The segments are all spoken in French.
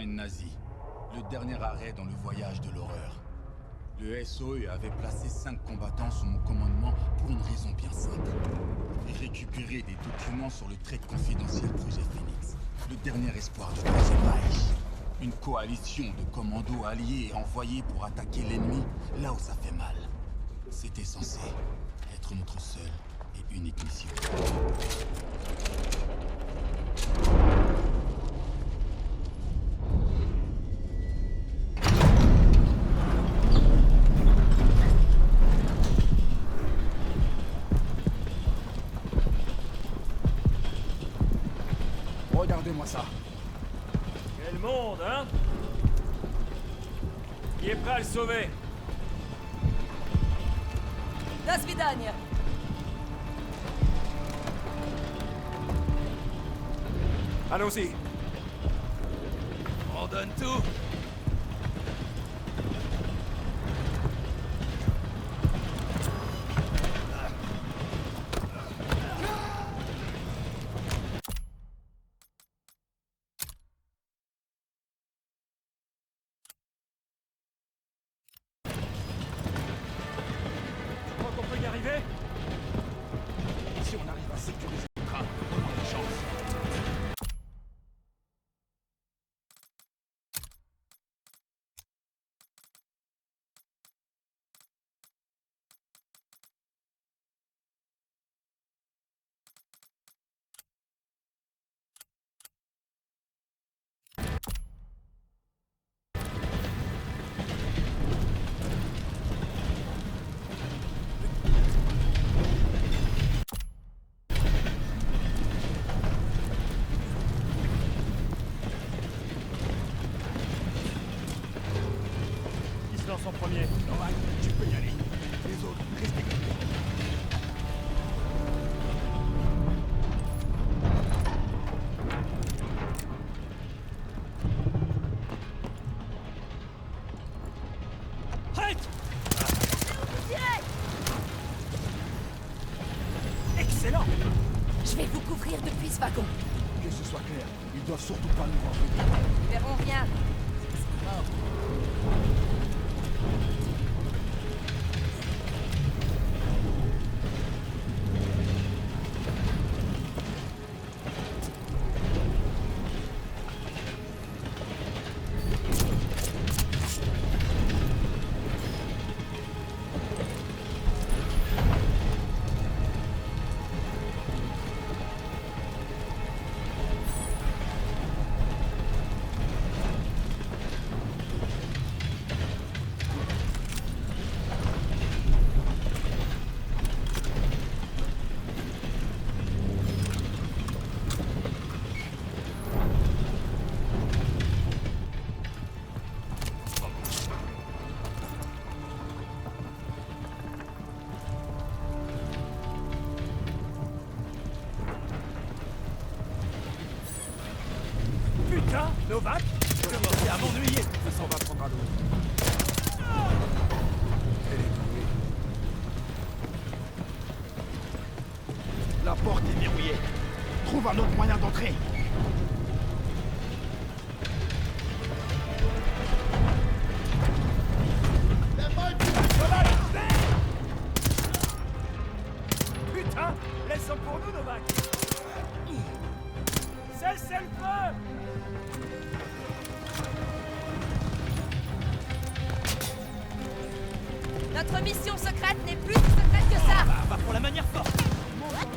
mastermind nazi. Le dernier arrêt dans le voyage de l'horreur. Le SOE avait placé 5 combattants sous mon commandement pour une raison bien simple. Récupérer des documents sur le trade confidentiel Projet Phoenix. Le dernier espoir du Troisième Reich. Une coalition de commandos alliés envoyés pour attaquer l'ennemi là où ça fait mal. C'était censé être notre seule et unique mission. Regardez-moi ça. Quel monde, hein? Qui est prêt à le sauver? До свидания. Allons-y. On donne tout. Tu crois qu'on peut y arriver? Si on arrive à sécuriser le train, on a des chances. Qui se lance en premier? Novak, tu peux y aller. Les autres, restez calmes. Halte! Tirez! Excellent! Je vais vous couvrir depuis ce wagon. Que ce soit clair, ils doivent surtout pas nous voir venir. Ils verront rien. Putain, Novak! Je commence à m'ennuyer. Ça s'en va prendre à l'eau. Elle est douée. La porte est verrouillée. Trouve un autre moyen d'entrer. Putain! Laisse-en pour nous, Novak! Cessez le feu! Notre mission secrète n'est plus si secrète que ça. Va pour la manière forte! Novak!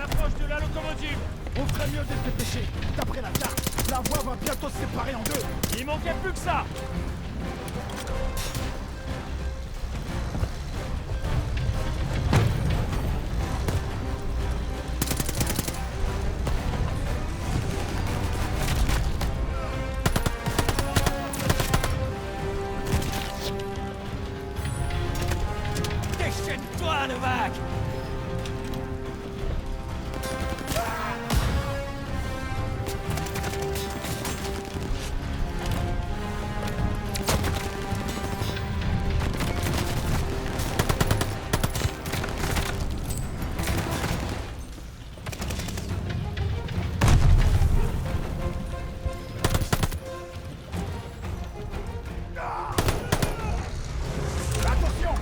s'approche de la locomotive. On ferait mieux de se dépêcher. D'après la carte, la voie va bientôt se séparer en deux. Il manquait plus que ça. Déchaîne-toi, Novak. Attention!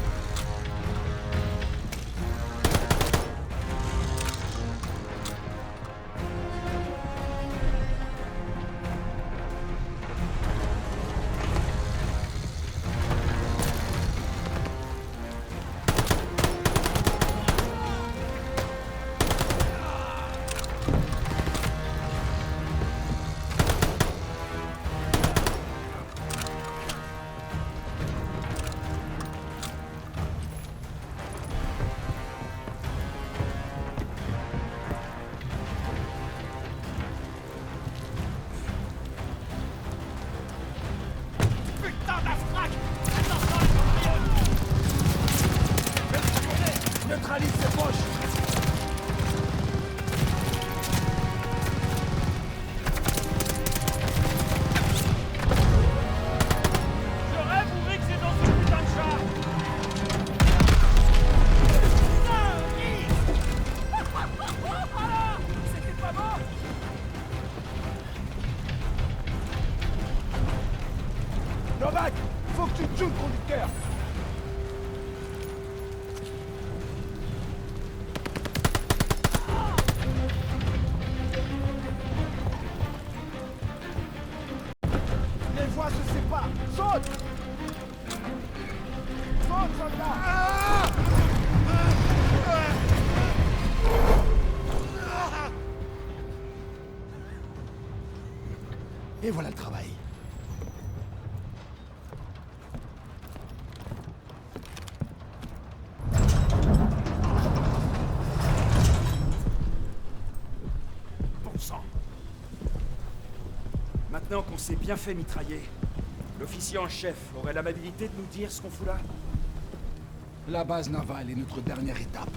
Putain d'Astrac. Attention, les compatriotes. Neutralise ses poches! Je rêve ou que c'est dans ce putain de char. Putain, Yves. Voilà. C'était pas bon. Novak! Faut que tu tues le conducteur! Les voies se séparent! Saute! Saute, soldat! Et voilà le travail. Bon sang. Maintenant qu'on s'est bien fait mitrailler, l'officier en chef aurait l'amabilité de nous dire ce qu'on fout là? La base navale est notre dernière étape.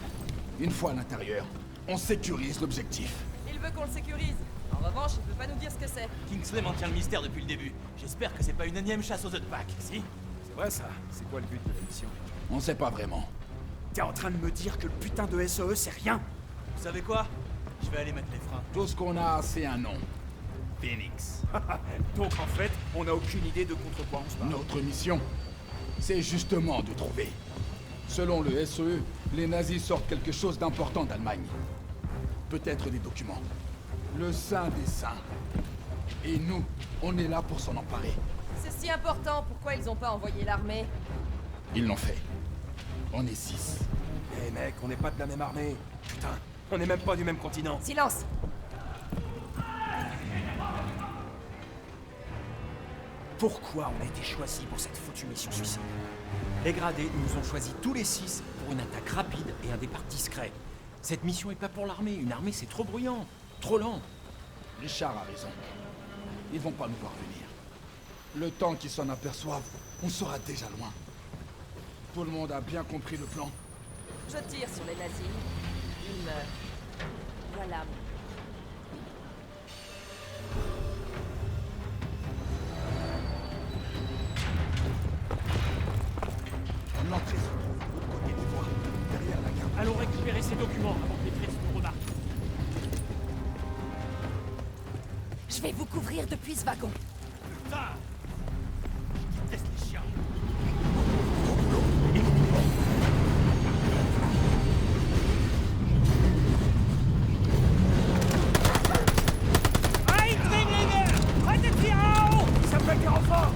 Une fois à l'intérieur, on sécurise l'objectif. Il veut qu'on le sécurise. En revanche, il peut pas nous dire ce que c'est. Kingsley maintient le mystère depuis le début. J'espère que c'est pas une énième chasse aux œufs de Pâques, si? C'est vrai ça. C'est quoi le but de la mission? On sait pas vraiment. T'es en train de me dire que le putain de SOE c'est rien? Vous savez quoi? Je vais aller mettre les freins. Tout ce qu'on a, c'est un nom. Phoenix. Donc en fait, on n'a aucune idée de contre quoi on se bat. Notre mission, c'est justement de trouver. Selon le SEE, les nazis sortent quelque chose d'important d'Allemagne. Peut-être des documents. Le saint des saints. Et nous, on est là pour s'en emparer. C'est si important, pourquoi ils ont pas envoyé l'armée? Ils l'ont fait. On est 6. Eh mec, on n'est pas de la même armée. Putain, on n'est même pas du même continent. Silence! Pourquoi on a été choisi pour cette foutue mission suicide? Les gradés nous ont choisis tous les 6 pour une attaque rapide et un départ discret. Cette mission est pas pour l'armée. Une armée, c'est trop bruyant, trop lent. Richard a raison. Ils vont pas nous voir venir. Le temps qu'ils s'en aperçoivent, on sera déjà loin. Tout le monde a bien compris le plan. Je tire sur les nazis. Ils meurent. Voilà. L'entrée se trouve de l'autre côté des voies, derrière la gare. Allons récupérer ces documents avant que les Fritz nous remarquent. Je vais vous couvrir depuis ce wagon. Putain! Je déteste les chiens. Il s'appelle des renforts!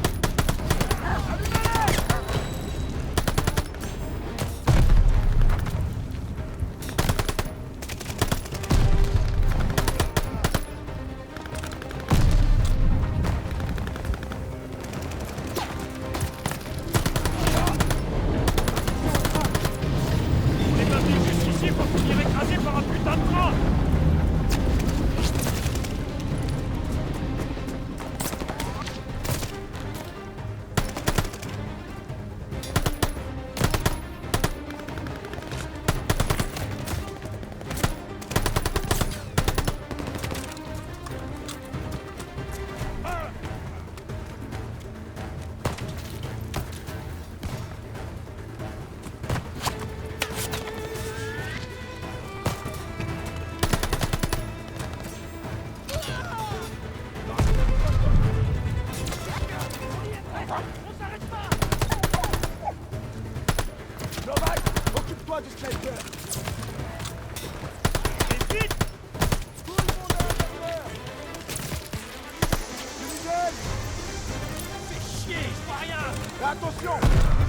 Attention!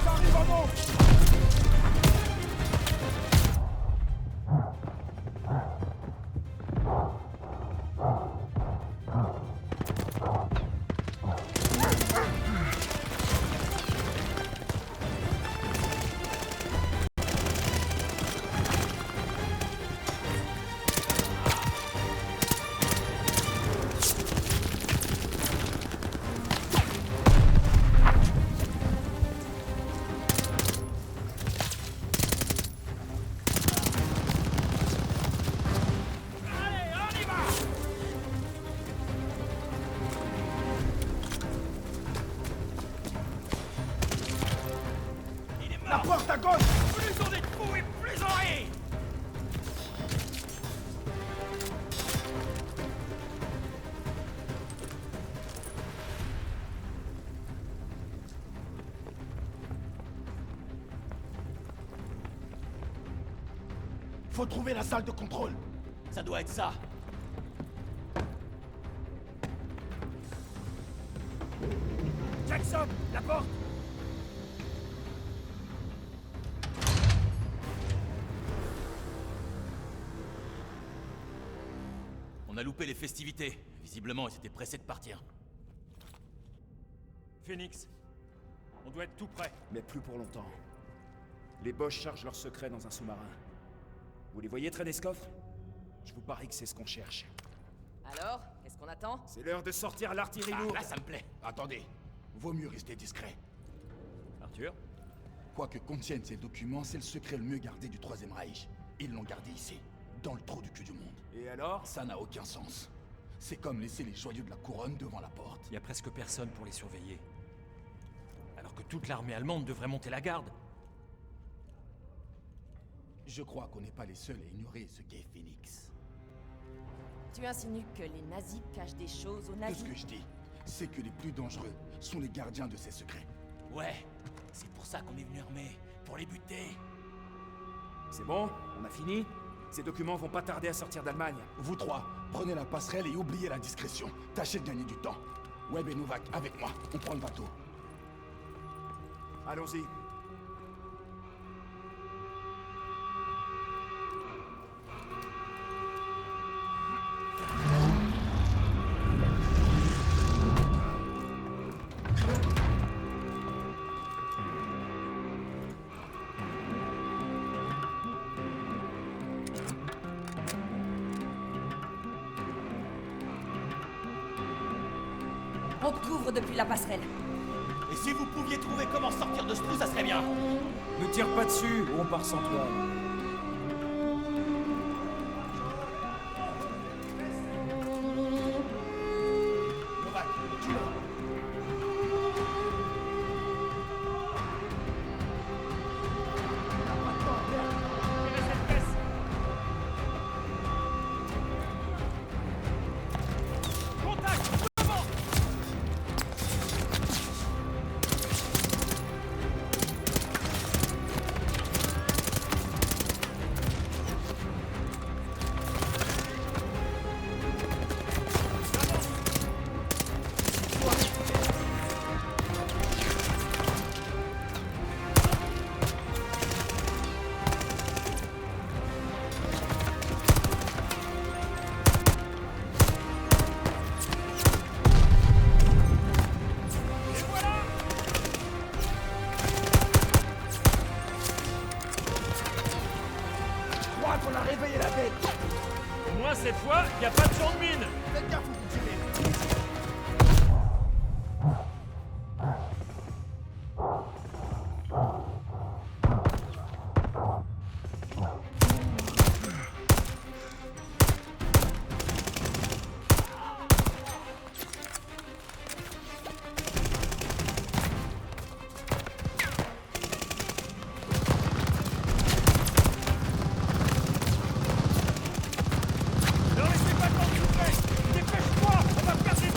Ça arrive en nombre! La porte à gauche! Plus on est de fous et plus on rit. Faut trouver la salle de contrôle. Ça doit être ça. Jackson, la porte! On a loupé les festivités. Visiblement, ils étaient pressés de partir. Phoenix, on doit être tout prêt. Mais plus pour longtemps. Les Boches chargent leurs secrets dans un sous-marin. Vous les voyez traîner ce coffre? Je vous parie que c'est ce qu'on cherche. Alors, qu'est-ce qu'on attend? C'est l'heure de sortir l'artillerie Ah, lourde. là, ça me plaît. Attendez, vaut mieux rester discret. Arthur? Quoi que contiennent ces documents, c'est le secret le mieux gardé du Troisième Reich. Ils l'ont gardé ici, dans le trou du cul du monde. Et alors? Ça n'a aucun sens. C'est comme laisser les joyaux de la couronne devant la porte. Il y a presque personne pour les surveiller. Alors que toute l'armée allemande devrait monter la garde. Je crois qu'on n'est pas les seuls à ignorer ce qu'est Phoenix. Tu insinues que les nazis cachent des choses aux Tout nazis? ce que je dis, c'est que les plus dangereux sont les gardiens de ces secrets. Ouais, c'est pour ça qu'on est venu armé. Pour les buter. C'est bon? On a fini? Ces documents vont pas tarder à sortir d'Allemagne. Vous trois, prenez la passerelle et oubliez la discrétion. Tâchez de gagner du temps. Webb et Novak, avec moi, on prend le bateau. Allons-y. On te couvre depuis la passerelle. Et si vous pouviez trouver comment sortir de ce trou, ça serait bien. Ne tire pas dessus ou on part sans toi. Novak, tu l'as. Je crois qu'on a réveillé la bête! Au moins cette fois, il n'y a pas de champ de mine. Faites gaffe où vous tirez! Ne laissez pas le temps de souffler. Dépêche-toi, on va perdre les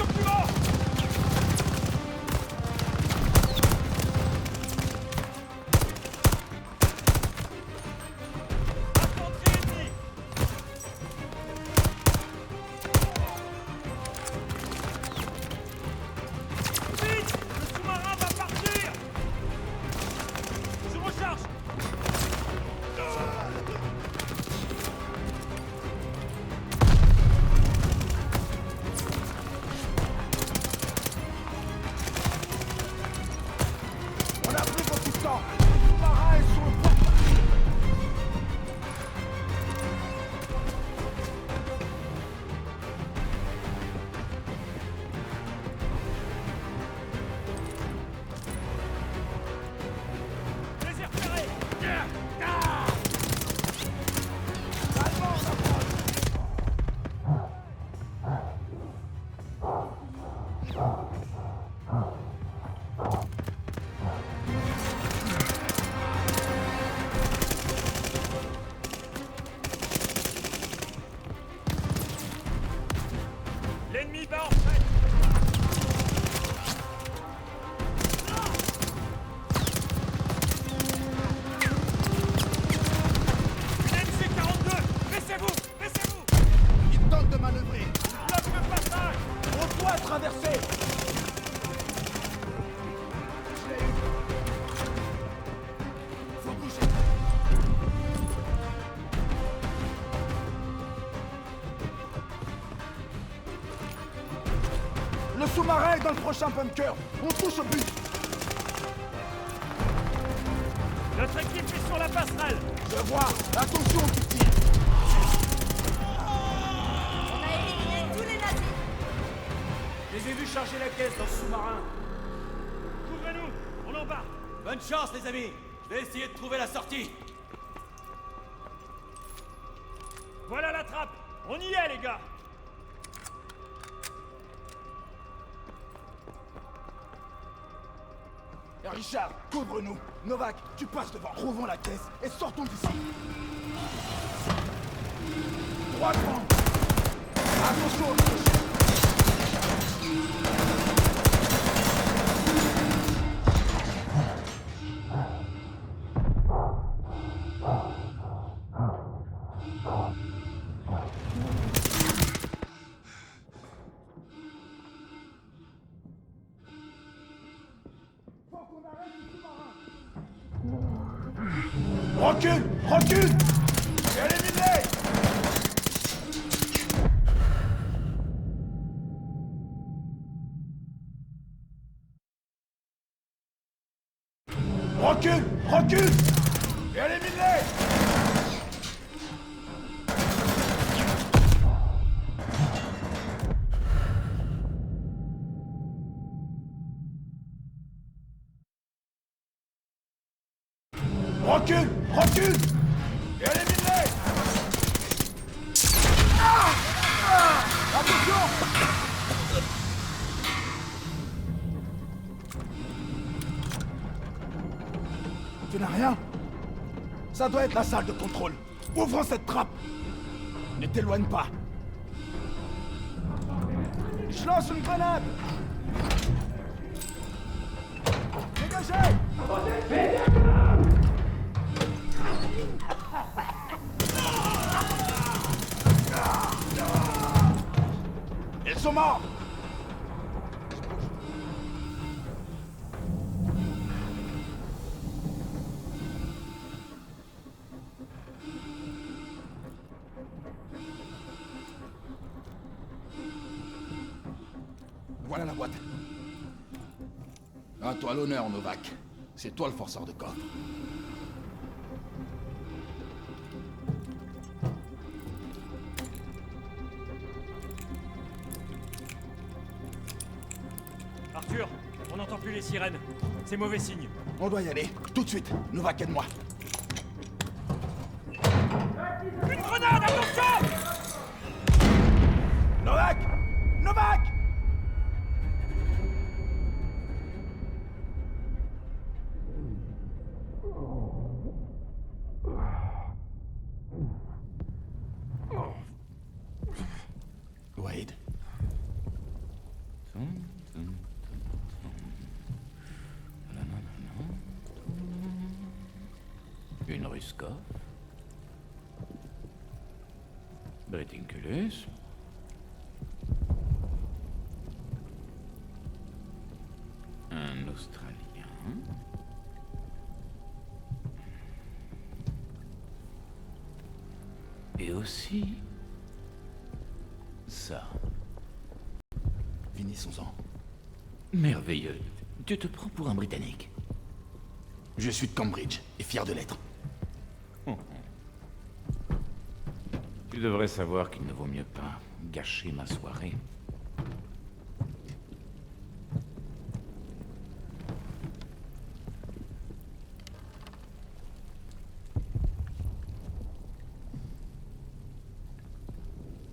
Le sous-marin est dans le prochain bunker. On touche au but. Notre équipe est sur la passerelle. Je vois. Attention qui tire. On a éliminé tous les nazis. Je les ai vus charger la caisse dans le sous-marin. Couvrez-nous, on embarque. Bonne chance, les amis. Je vais essayer de trouver la sortie. Voilà la trappe. On y est, les gars. Richard, couvre-nous. Novak, tu passes devant. Rouvrons la caisse et sortons d'ici. Droitement. Attention au crochet. Recule! Recule! Élimine-les! Recule! Recule! Élimine-les! Recule! Recule! Élimine-les! Attention! Tu n'as rien? Ça doit être la salle de contrôle. Ouvrons cette trappe. Ne t'éloigne pas. Je lance une grenade. Dégagez! Ils sont morts! Voilà la boîte. À toi l'honneur, Novak. C'est toi le forceur de coffre. Arthur, on n'entend plus les sirènes. C'est mauvais signe. On doit y aller. Tout de suite. Novak, aide-moi. Une grenade, attention! Novak! Novak! Wade. Une Ruskov. Bretinculus. Un Australien. Et aussi... ça. Finissons-en. Merveilleux. Tu te prends pour un Britannique. Je suis de Cambridge et fier de l'être. Tu devrais savoir qu'il ne vaut mieux pas gâcher ma soirée.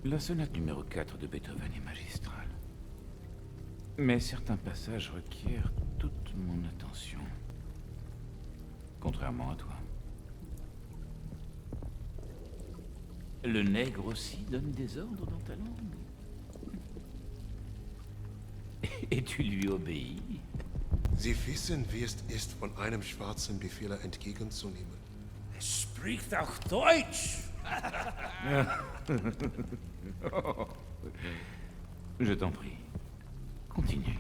La sonate numéro 4 de Beethoven est magistrale. Mais certains passages requièrent toute mon attention. Contrairement à toi. Le nègre aussi donne des ordres dans ta langue. Et tu lui obéis. Sie wissen, wie es ist, von einem schwarzen Befehler entgegenzunehmen. Spricht auch Deutsch! Je t'en prie. Continue.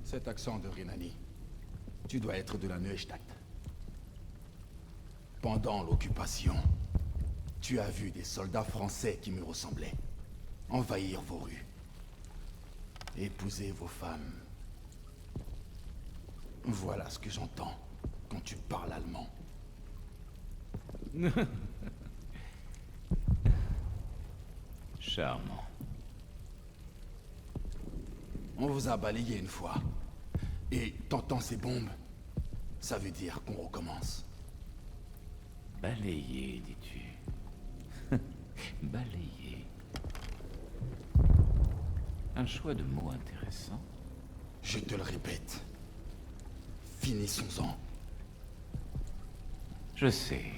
Cet accent de Rhénanie, tu dois être de la Neustadt. Pendant l'occupation, tu as vu des soldats français qui me ressemblaient envahir vos rues. Épousez vos femmes. Voilà ce que j'entends quand tu parles allemand. Charmant. On vous a balayé une fois. Et t'entends ces bombes, ça veut dire qu'on recommence. Balayé, dis-tu. Balayé. Un choix de mots intéressant. Je te le répète. Finissons-en. Je sais.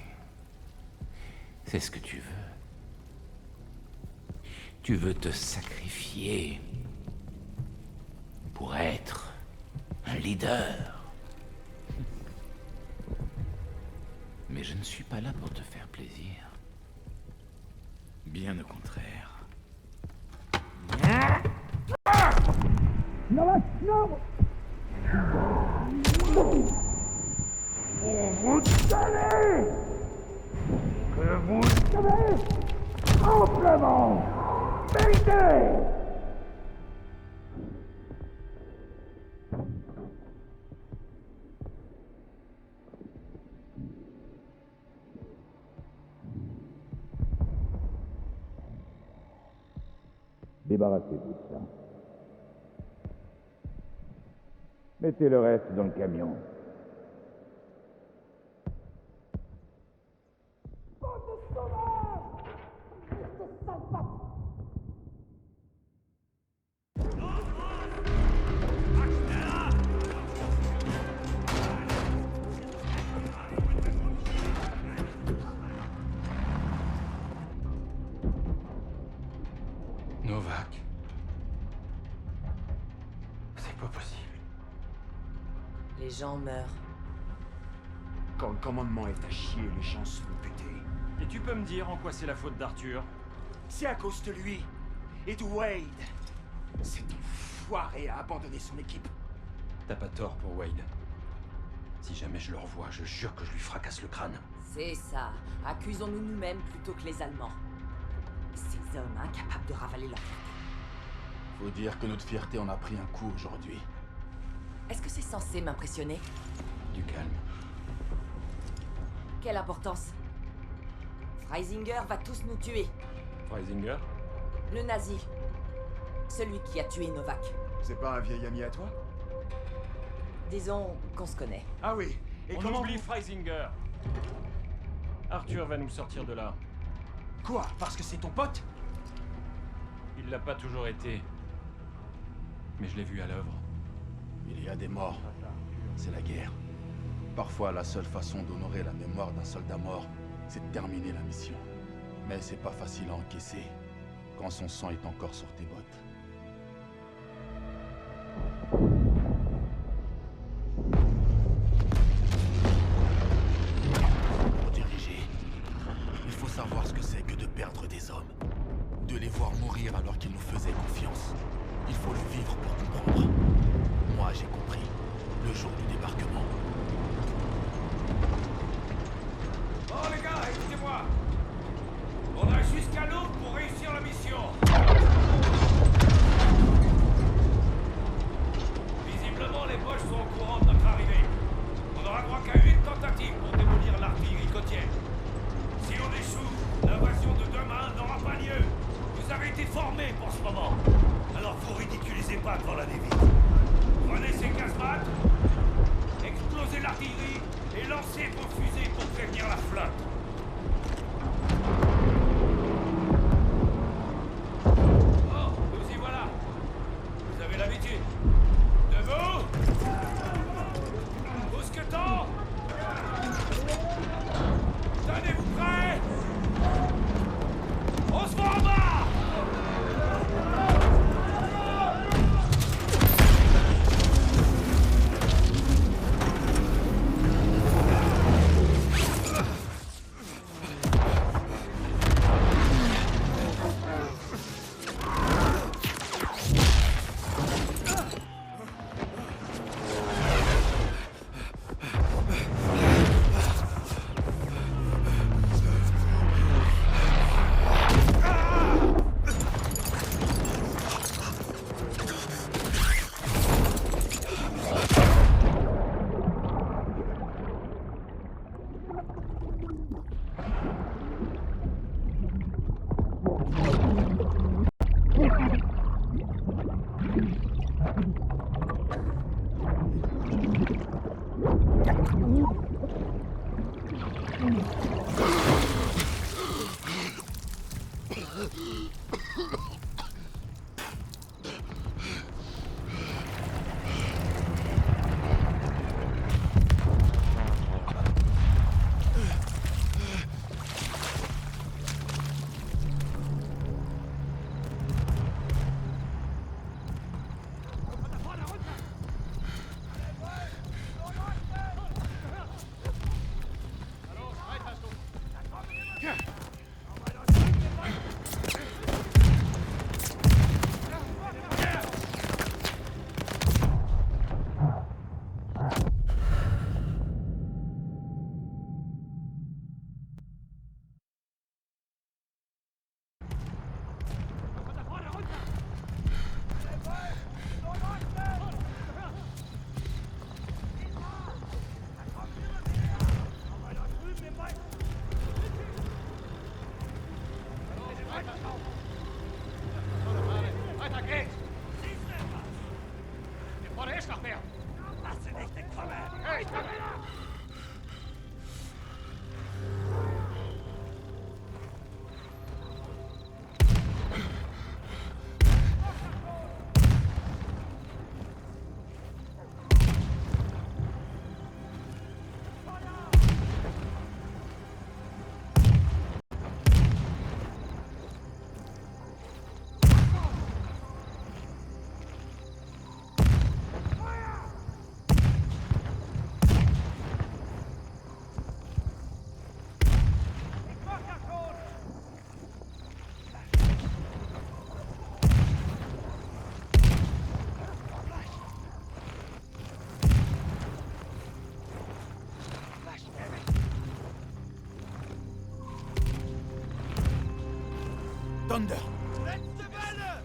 C'est ce que tu veux. Tu veux te sacrifier pour être un leader. Mais je ne suis pas là pour te faire plaisir. Bien au contraire. Débarrassez-vous de ça. Mettez le reste dans le camion. Novak. C'est pas possible. Les gens meurent. Quand le commandement est à chier, les gens se font buter. Et tu peux me dire en quoi c'est la faute d'Arthur? C'est à cause de lui et de Wade. Cet enfoiré a abandonné son équipe. T'as pas tort pour Wade. Si jamais je le revois, je jure que je lui fracasse le crâne. C'est ça. Accusons-nous nous-mêmes plutôt que les Allemands. Ces hommes incapables de ravaler leur fierté. Faut dire que notre fierté en a pris un coup aujourd'hui. Est-ce que c'est censé m'impressionner? Du calme. Quelle importance? Freisinger va tous nous tuer. Freisinger? Le nazi. Celui qui a tué Novak. C'est pas un vieil ami à toi? Disons qu'on se connaît. Ah oui. Et On comment oublie Freisinger. Arthur va nous sortir de là. Quoi? Parce que c'est ton pote? Il l'a pas toujours été. Mais je l'ai vu à l'œuvre. Il y a des morts. C'est la guerre. Parfois, la seule façon d'honorer la mémoire d'un soldat mort, c'est de terminer la mission. Mais c'est pas facile à encaisser quand son sang est encore sur tes bottes. Pour diriger, il faut savoir ce que c'est que de perdre des hommes. De les voir mourir alors qu'ils nous faisaient confiance. Il faut le vivre pour comprendre. Moi, j'ai compris. Le jour du débarquement. Bon les gars, écoutez-moi. On a jusqu'à l'aube pour réussir la mission. Visiblement, les Boches sont au courant de notre arrivée. On aura droit qu'à 8 tentatives pour démolir l'artillerie côtière. Si on échoue, l'invasion de demain n'aura pas lieu. Vous avez été formés pour ce moment. Alors vous ridiculisez pas devant la dévite. Prenez ces casemates, explosez l'artillerie et lancez vos fusées pour prévenir la flotte. Oh, nous y voilà. Vous avez l'habitude. Debout. Mousqueton. Tenez-vous prêts. On se voit en bas. Weiter geht's! Hier vorne ist noch mehr! Lass sie nicht entkommen! Hey, komm her! Thunder! Letzte Welle!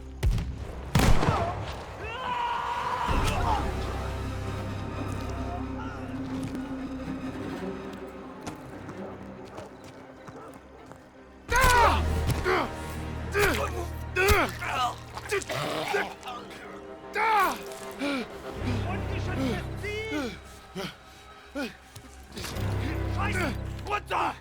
Ungeschütztes Ziel! Scheiße! Runter!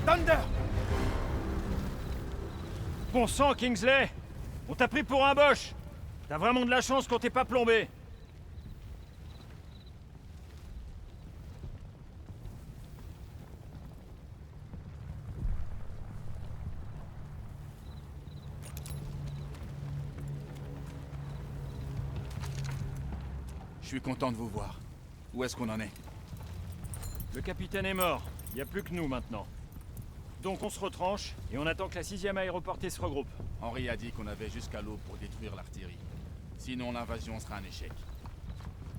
Thunder! Bon sang, Kingsley! On t'a pris pour un boche! T'as vraiment de la chance qu'on t'ait pas plombé! Je suis content de vous voir. Où est-ce qu'on en est? Le capitaine est mort. Il n'y a plus que nous maintenant. Donc on se retranche et on attend que la 6e aéroportée se regroupe. Henry a dit qu'on avait jusqu'à l'aube pour détruire l'artillerie. Sinon l'invasion sera un échec.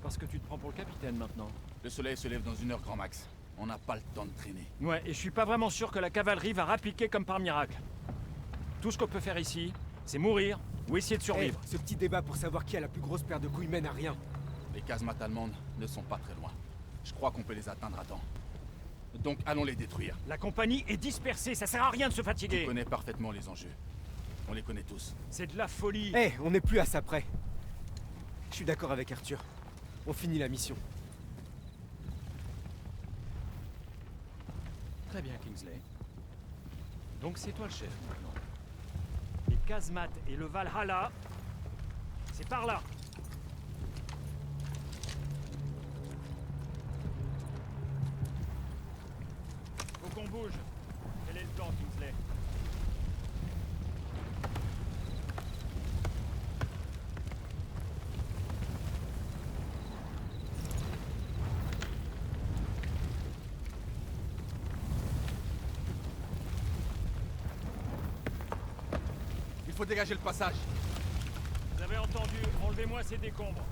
Parce que tu te prends pour le capitaine maintenant. Le soleil se lève dans 1 heure grand max. On n'a pas le temps de traîner. Ouais, et je suis pas vraiment sûr que la cavalerie va rappliquer comme par miracle. Tout ce qu'on peut faire ici, c'est mourir ou essayer de survivre. Ce petit débat pour savoir qui a la plus grosse paire de couilles mène à rien. Les casemates allemandes ne sont pas très loin. Je crois qu'on peut les atteindre à temps. Donc allons les détruire. La compagnie est dispersée, ça sert à rien de se fatiguer. Tu connais parfaitement les enjeux. On les connaît tous. C'est de la folie. On n'est plus à ça près. Je suis d'accord avec Arthur. On finit la mission. Très bien, Kingsley. Donc c'est toi le chef maintenant. Les casemates et le Valhalla, c'est par là. Faut qu'on bouge. Quel est le plan, Kingsley? Il faut dégager le passage. Vous avez entendu, enlevez-moi ces décombres.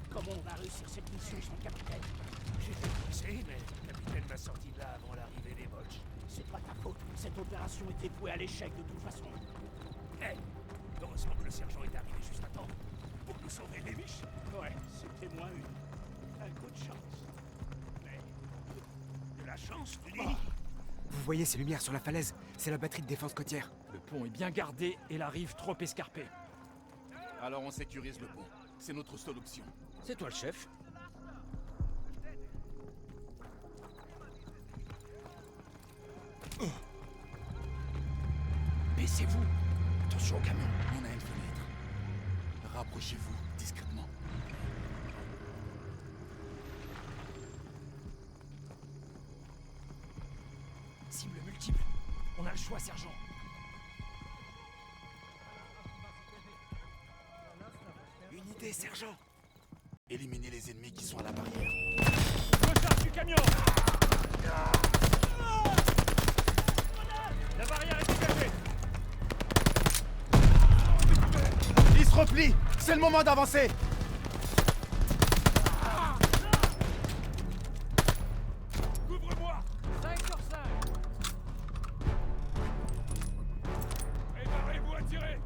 Comment on va réussir cette mission sans capitaine? J'ai fait penser, mais le capitaine m'a sorti de là avant l'arrivée des Boches. C'est pas ta faute. Cette opération était vouée à l'échec de toute façon. Heureusement que le sergent est arrivé juste à temps. Pour nous sauver les biches. Ouais, c'était moins un coup de chance. Mais... de la chance, tu dis? Vous voyez ces lumières sur la falaise? C'est la batterie de défense côtière. Le pont est bien gardé et la rive trop escarpée. Alors on sécurise le pont. C'est notre seule option. C'est toi le chef. Baissez-vous. Attention au camion. On a une fenêtre. Rapprochez-vous discrètement. Cible multiple. On a le choix, sergent. Une idée, sergent. Éliminez les ennemis qui sont à la barrière. Recharge du camion. La barrière est dégagée. Il se replie. C'est le moment d'avancer. Couvre-moi! 5 sur 5. Préparez-vous à tirer!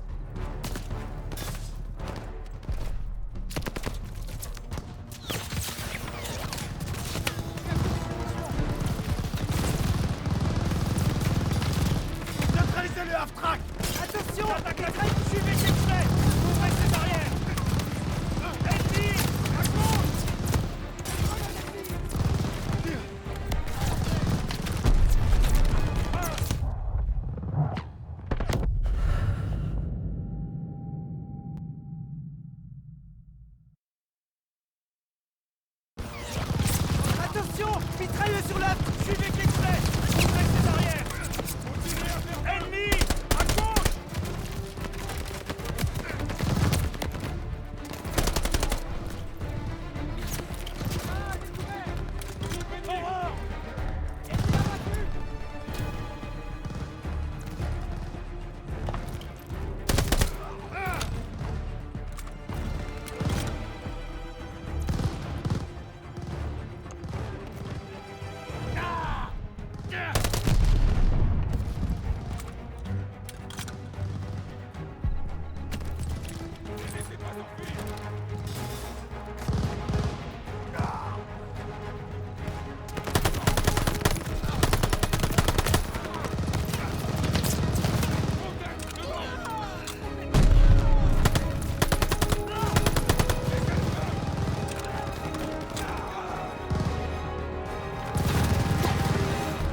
Neutralisez le half-track. Attention, attaque la traite. Suivez Kingsley. Ouvrez ces barrières. Ennemi, à gauche. Attention! Mitrailleuse sur l'œuf! Suivez Kingsley. Ouvrez ces barrières. Ennemi, à gauche. Horreur.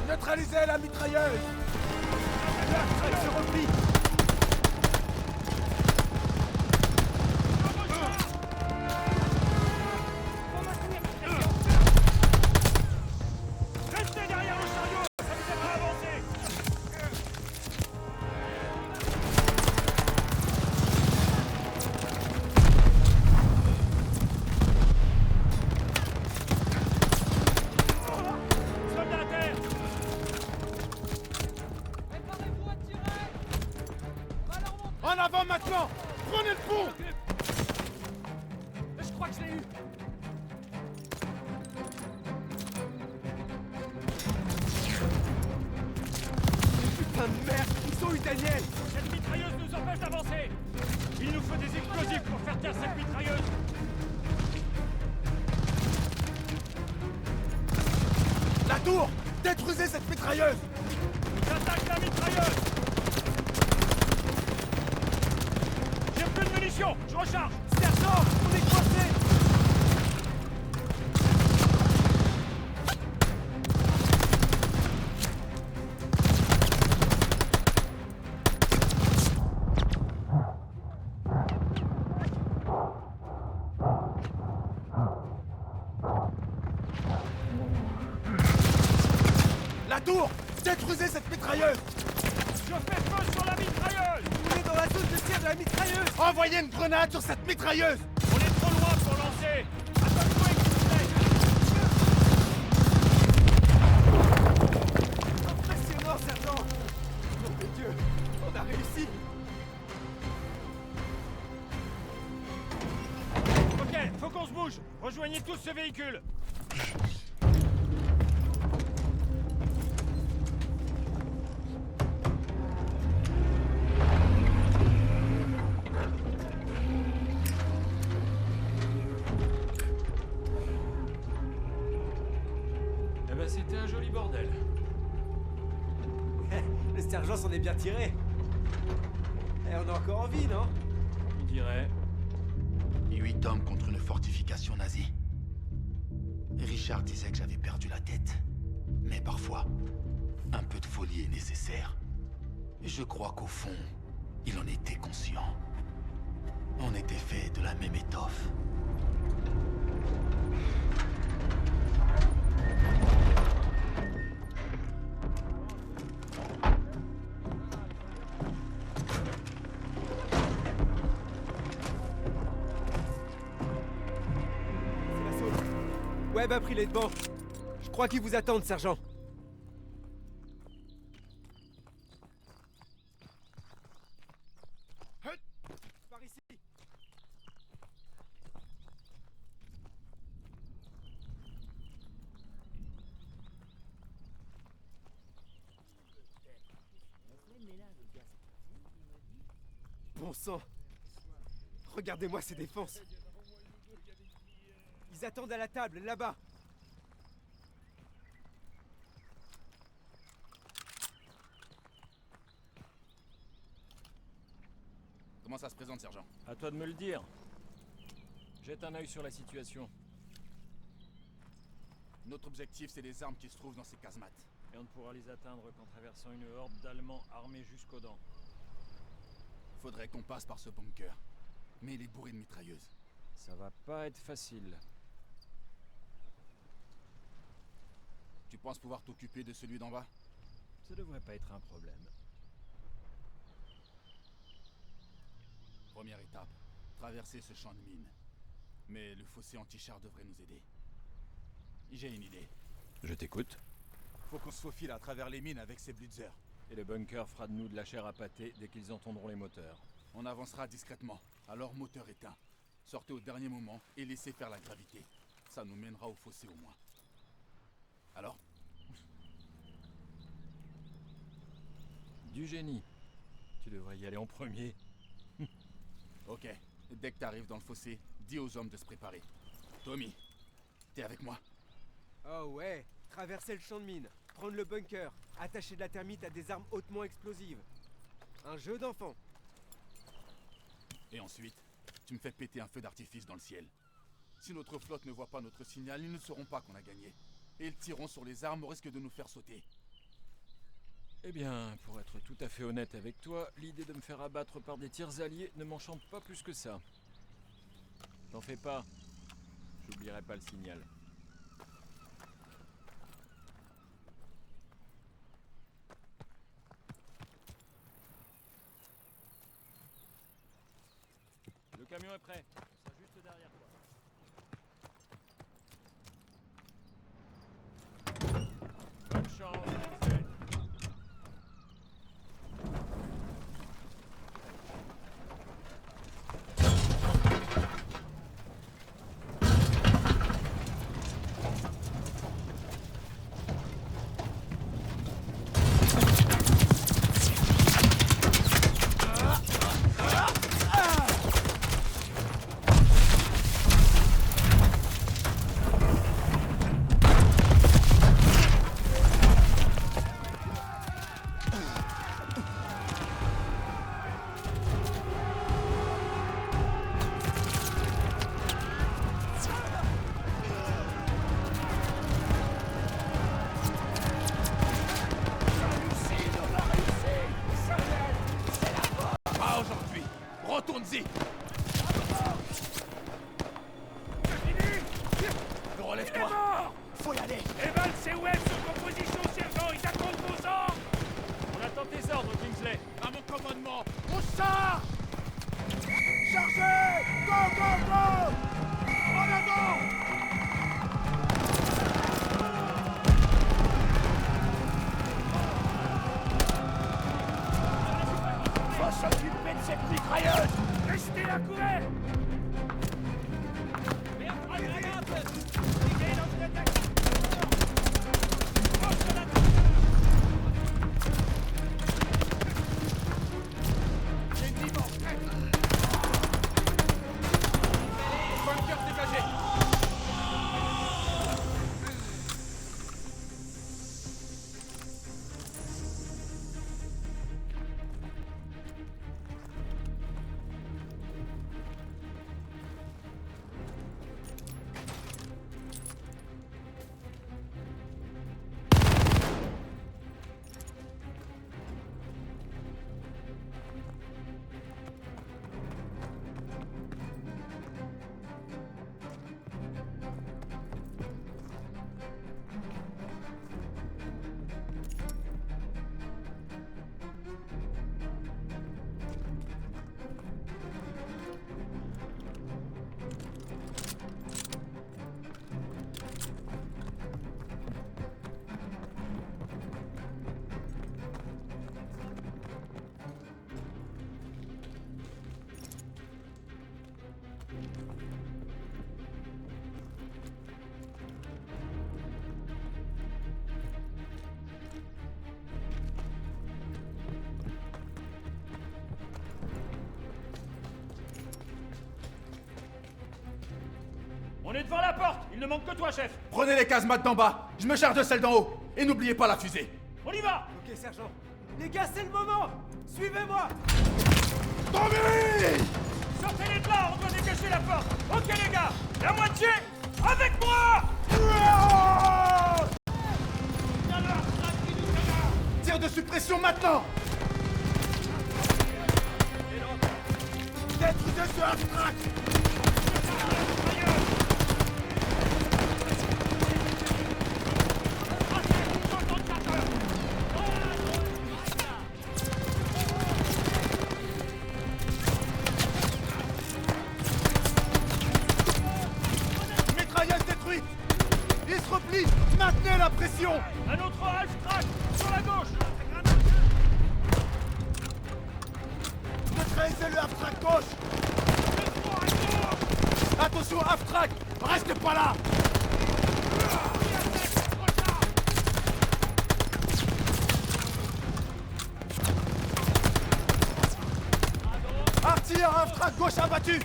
Neutralisez la mitrailleuse. Elle se replie! maintenant! Prenez le pont! Je crois que je l'ai eu! Putain de merde! Ils ont eu Daniel! Cette mitrailleuse nous empêche d'avancer! Il nous faut des explosifs pour faire taire cette mitrailleuse! La tour! Détruisez cette mitrailleuse! J'attaque la mitrailleuse! J'ai plus de munitions! Je recharge! Sergent! On est coincés! La tour! Détruisez cette mitrailleuse! Je fais feu sur la mitrailleuse! On est dans la zone de tir de la mitrailleuse! Envoyez une grenade sur cette mitrailleuse! On est trop loin pour lancer! Attends-toi, Impressionnant, sergent! Nom de Dieu! On a réussi! Ok, faut qu'on se bouge! Rejoignez tous ce véhicule! Eh ben, c'était un joli bordel. Le sergent s'en est bien tiré! Et on a encore envie, non? On dirait. 8 hommes contre une fortification nazie. Richard disait que j'avais perdu la tête. Mais parfois, un peu de folie est nécessaire. Et je crois qu'au fond, il en était conscient. On était fait de la même étoffe. C'est l'assaut. Webb a pris les devants. Je crois qu'ils vous attendent, sergent. Par ici. Bon sang! Regardez-moi ces défenses! Ils attendent à la table, là-bas! Comment ça se présente, sergent? À toi de me le dire. Jette un œil sur la situation. Notre objectif, c'est les armes qui se trouvent dans ces casemates. Et on ne pourra les atteindre qu'en traversant une horde d'Allemands armés jusqu'aux dents. Faudrait qu'on passe par ce bunker. Mais il est bourré de mitrailleuses. Ça va pas être facile. Tu penses pouvoir t'occuper de celui d'en bas? Ça devrait pas être un problème. Première étape, traverser ce champ de mines. Mais le fossé anti-char devrait nous aider. J'ai une idée. Je t'écoute. Faut qu'on se faufile à travers les mines avec ces Blitzer. Et le bunker fera de nous de la chair à pâté dès qu'ils entendront les moteurs. On avancera discrètement, alors moteur éteint. Sortez au dernier moment et laissez faire la gravité. Ça nous mènera au fossé au moins. Alors? Du génie. Tu devrais y aller en premier. Ok. Dès que t'arrives dans le fossé, dis aux hommes de se préparer. Tommy, t'es avec moi? Oh ouais, traverser le champ de mine, prendre le bunker, attacher de la thermite à des armes hautement explosives. Un jeu d'enfant. Et ensuite, tu me fais péter un feu d'artifice dans le ciel. Si notre flotte ne voit pas notre signal, ils ne sauront pas qu'on a gagné. Et ils tireront sur les armes au risque de nous faire sauter. Eh bien, pour être tout à fait honnête avec toi, l'idée de me faire abattre par des tirs alliés ne m'enchante pas plus que ça. T'en fais pas. J'oublierai pas le signal. Le camion est prêt. On sera juste derrière toi. Bonne chance, Denzel. retourne-y! Relève-toi! Faut y aller! Evans et Webb sur composition, sergent! Ils attendent vos ordres! On attend tes ordres, Kingsley. À mon commandement! Au char! Chargez! Go, go, go! En avant! Faut s'occuper de cette mitrailleuse! Restez à couvert! Bunker dégagé. On est devant la porte! Il ne manque que toi, chef! Prenez les casemates d'en bas! Je me charge de celle d'en haut! Et n'oubliez pas la fusée! On y va! Ok, sergent. Les gars, c'est le moment! Suivez-moi! Tommy! Sortez-les de là! On doit dégager la porte! Ok, les gars! La moitié! Avec moi! Tir de suppression maintenant! Détruisez ce abstract! Mitrailleuse détruite! Il se replie! Maintenez la pression! Un autre half-track! Sur la gauche! Neutralisez le abstract gauche! Attention, abstract! Restez pas là! Artilleur, abstract gauche abattu!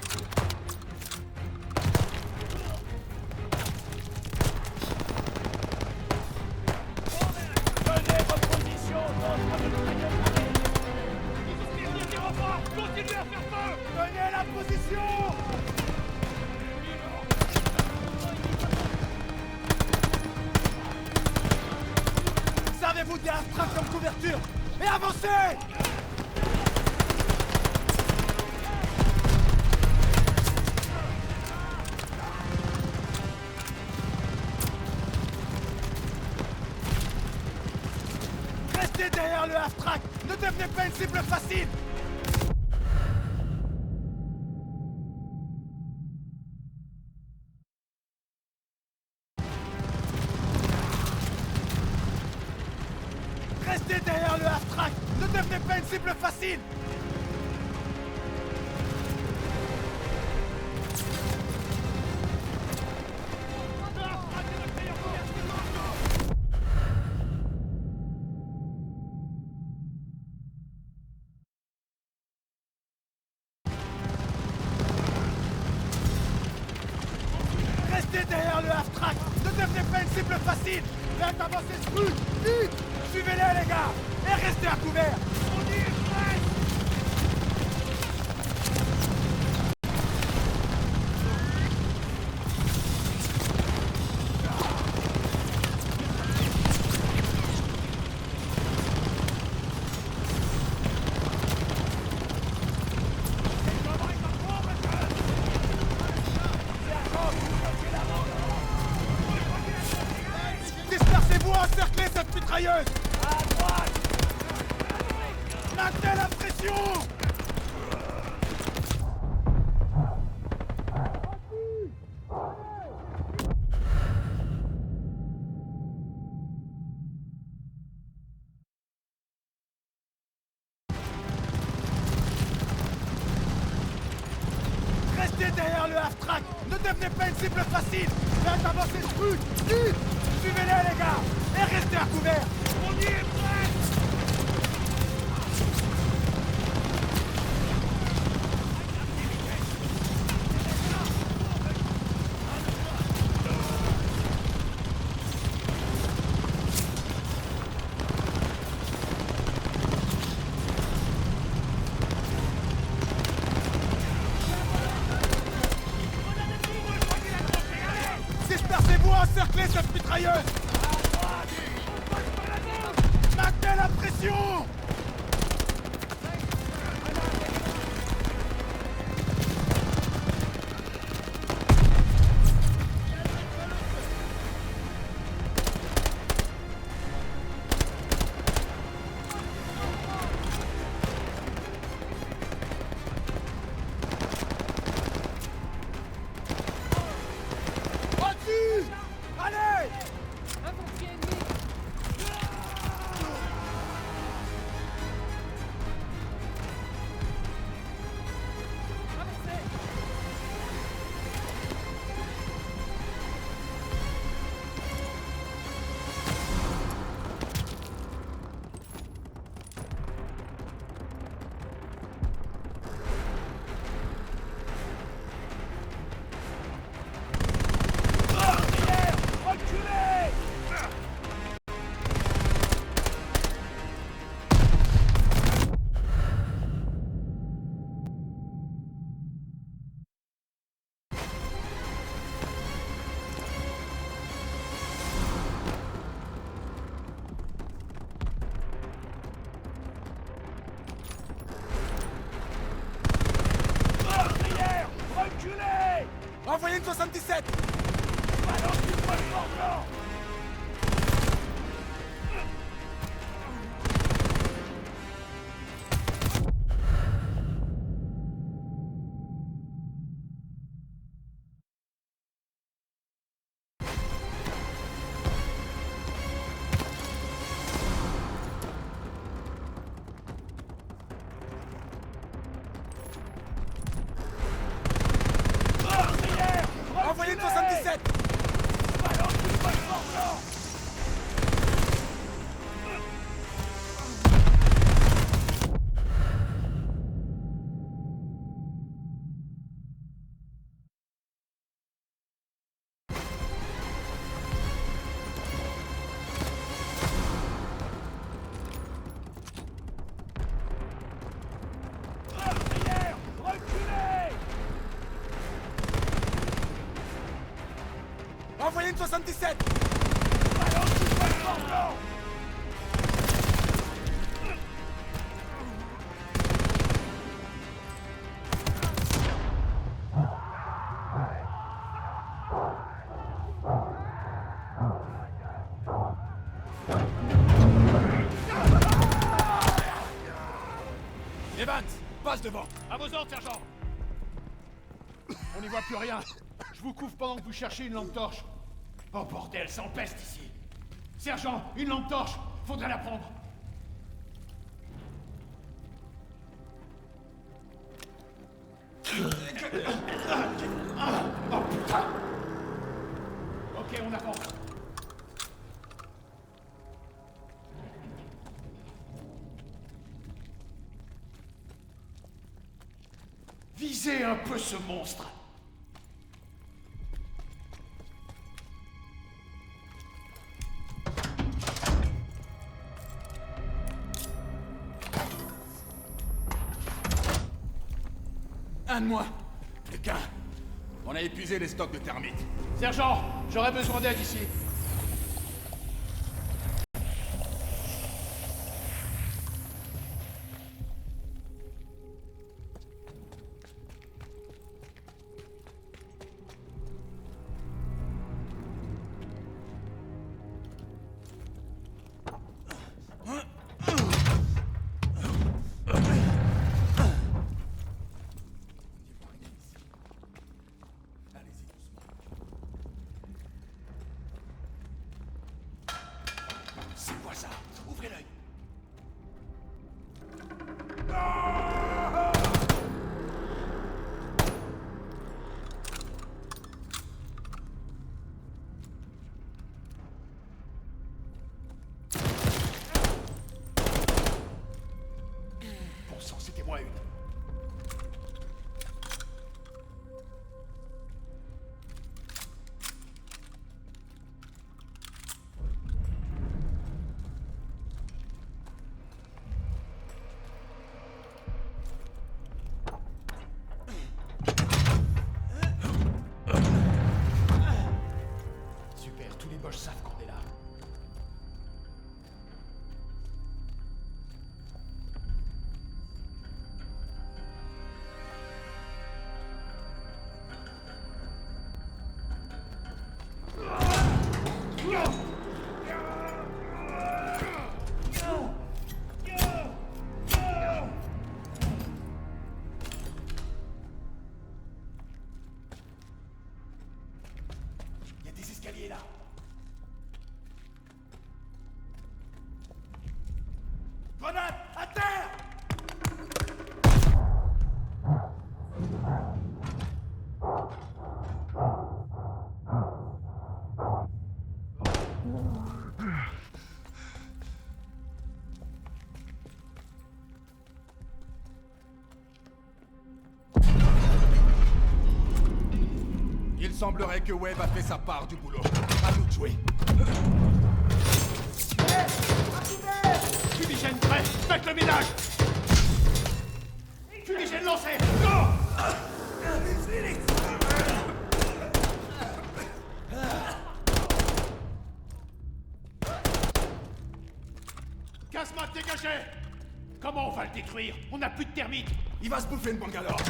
Prenez vos positions! Continuez à faire feu! Tenez la position! Servez-vous des abstracts comme couverture et avancez! Restez derrière le half-track! Ne devenez pas une cible facile! Restez derrière le half-track! Ne devenez pas une cible facile! Restez derrière le half-track! Ne devenez pas une cible facile! Faites avancer ce truc! Vite! Suivez-les, les gars! Et restez à couvert! On y est prêt! mitrailleuses! À droite! Maintenez la pression! Restez derrière le half-track! Ne devenez pas une cible facile! Faites avancer ce truc! Vite! Suivez-les, les gars! Et restez à couvert! On y est prêt! Dispersez-vous, encerclez cette mitrailleuse! Maintenez la pression! Au-dessus! Allez! Envoyez une 77! Balance du poil blanc! Envoyez une 77! Balance du poil blanc! Envoyez une 77! Balance du poil blanc! Evans, passe devant! À vos ordres, sergent! On n'y voit plus rien. Je vous couvre pendant que vous cherchez une lampe torche. Oh bordel, ça empeste ici. Sergent, une lampe torche. Faudrait la prendre. Oh putain. Ok, on avance. Visez un peu ce monstre. Un de moi. Plus qu'un. On a épuisé les stocks de termites. Sergent, j'aurais besoin d'aide ici. là. Grenade! À terre! Il semblerait que Webb a fait sa part du boulot. À nous de jouer. Fumigène prêt! Faites le ménage! Fumigène lancé! Go! Casse-mat dégagé! Comment on va le détruire? On n'a plus de termites! Il va se bouffer une bangalore.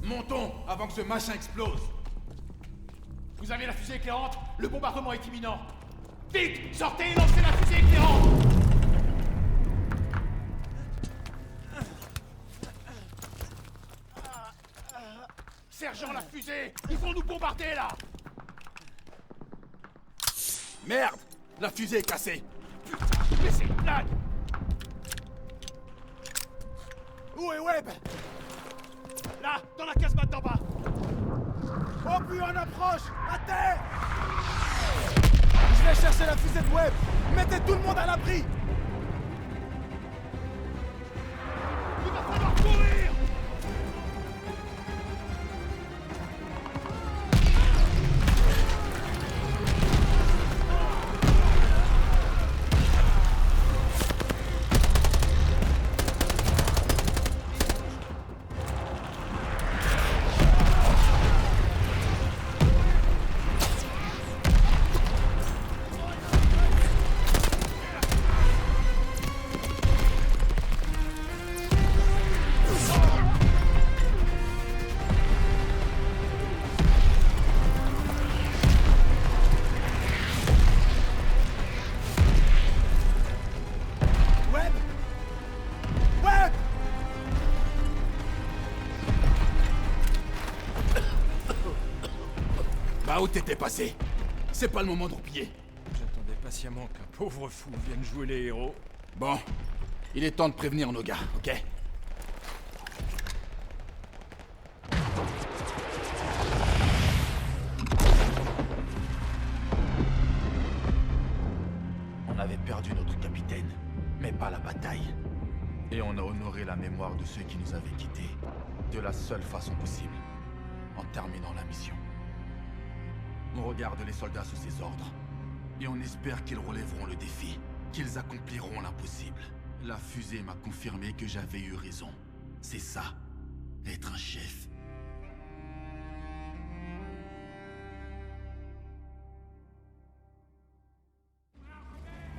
Montons avant que ce machin explose. Vous avez la fusée éclairante? Le bombardement est imminent! Vite! Sortez et lancez la fusée éclairante! Sergent, la fusée! Ils vont nous bombarder, là! Merde! La fusée est cassée. Mais c'est une blague! Où est Webb? Là, dans la casemate d'en bas! Oh puis on approche! À terre! Je vais chercher la fusée de Webb! Mettez tout le monde à l'abri! Il va falloir courir! Bah où t'étais passé? C'est pas le moment de roupiller. J'attendais patiemment qu'un pauvre fou vienne jouer les héros. Bon, il est temps de prévenir nos gars, ok? On avait perdu notre capitaine, mais pas la bataille. Et on a honoré la mémoire de ceux qui nous avaient quittés, de la seule façon possible, en terminant la mission. On regarde les soldats sous ses ordres, et on espère qu'ils relèveront le défi, qu'ils accompliront l'impossible. La fusée m'a confirmé que j'avais eu raison. C'est ça, être un chef.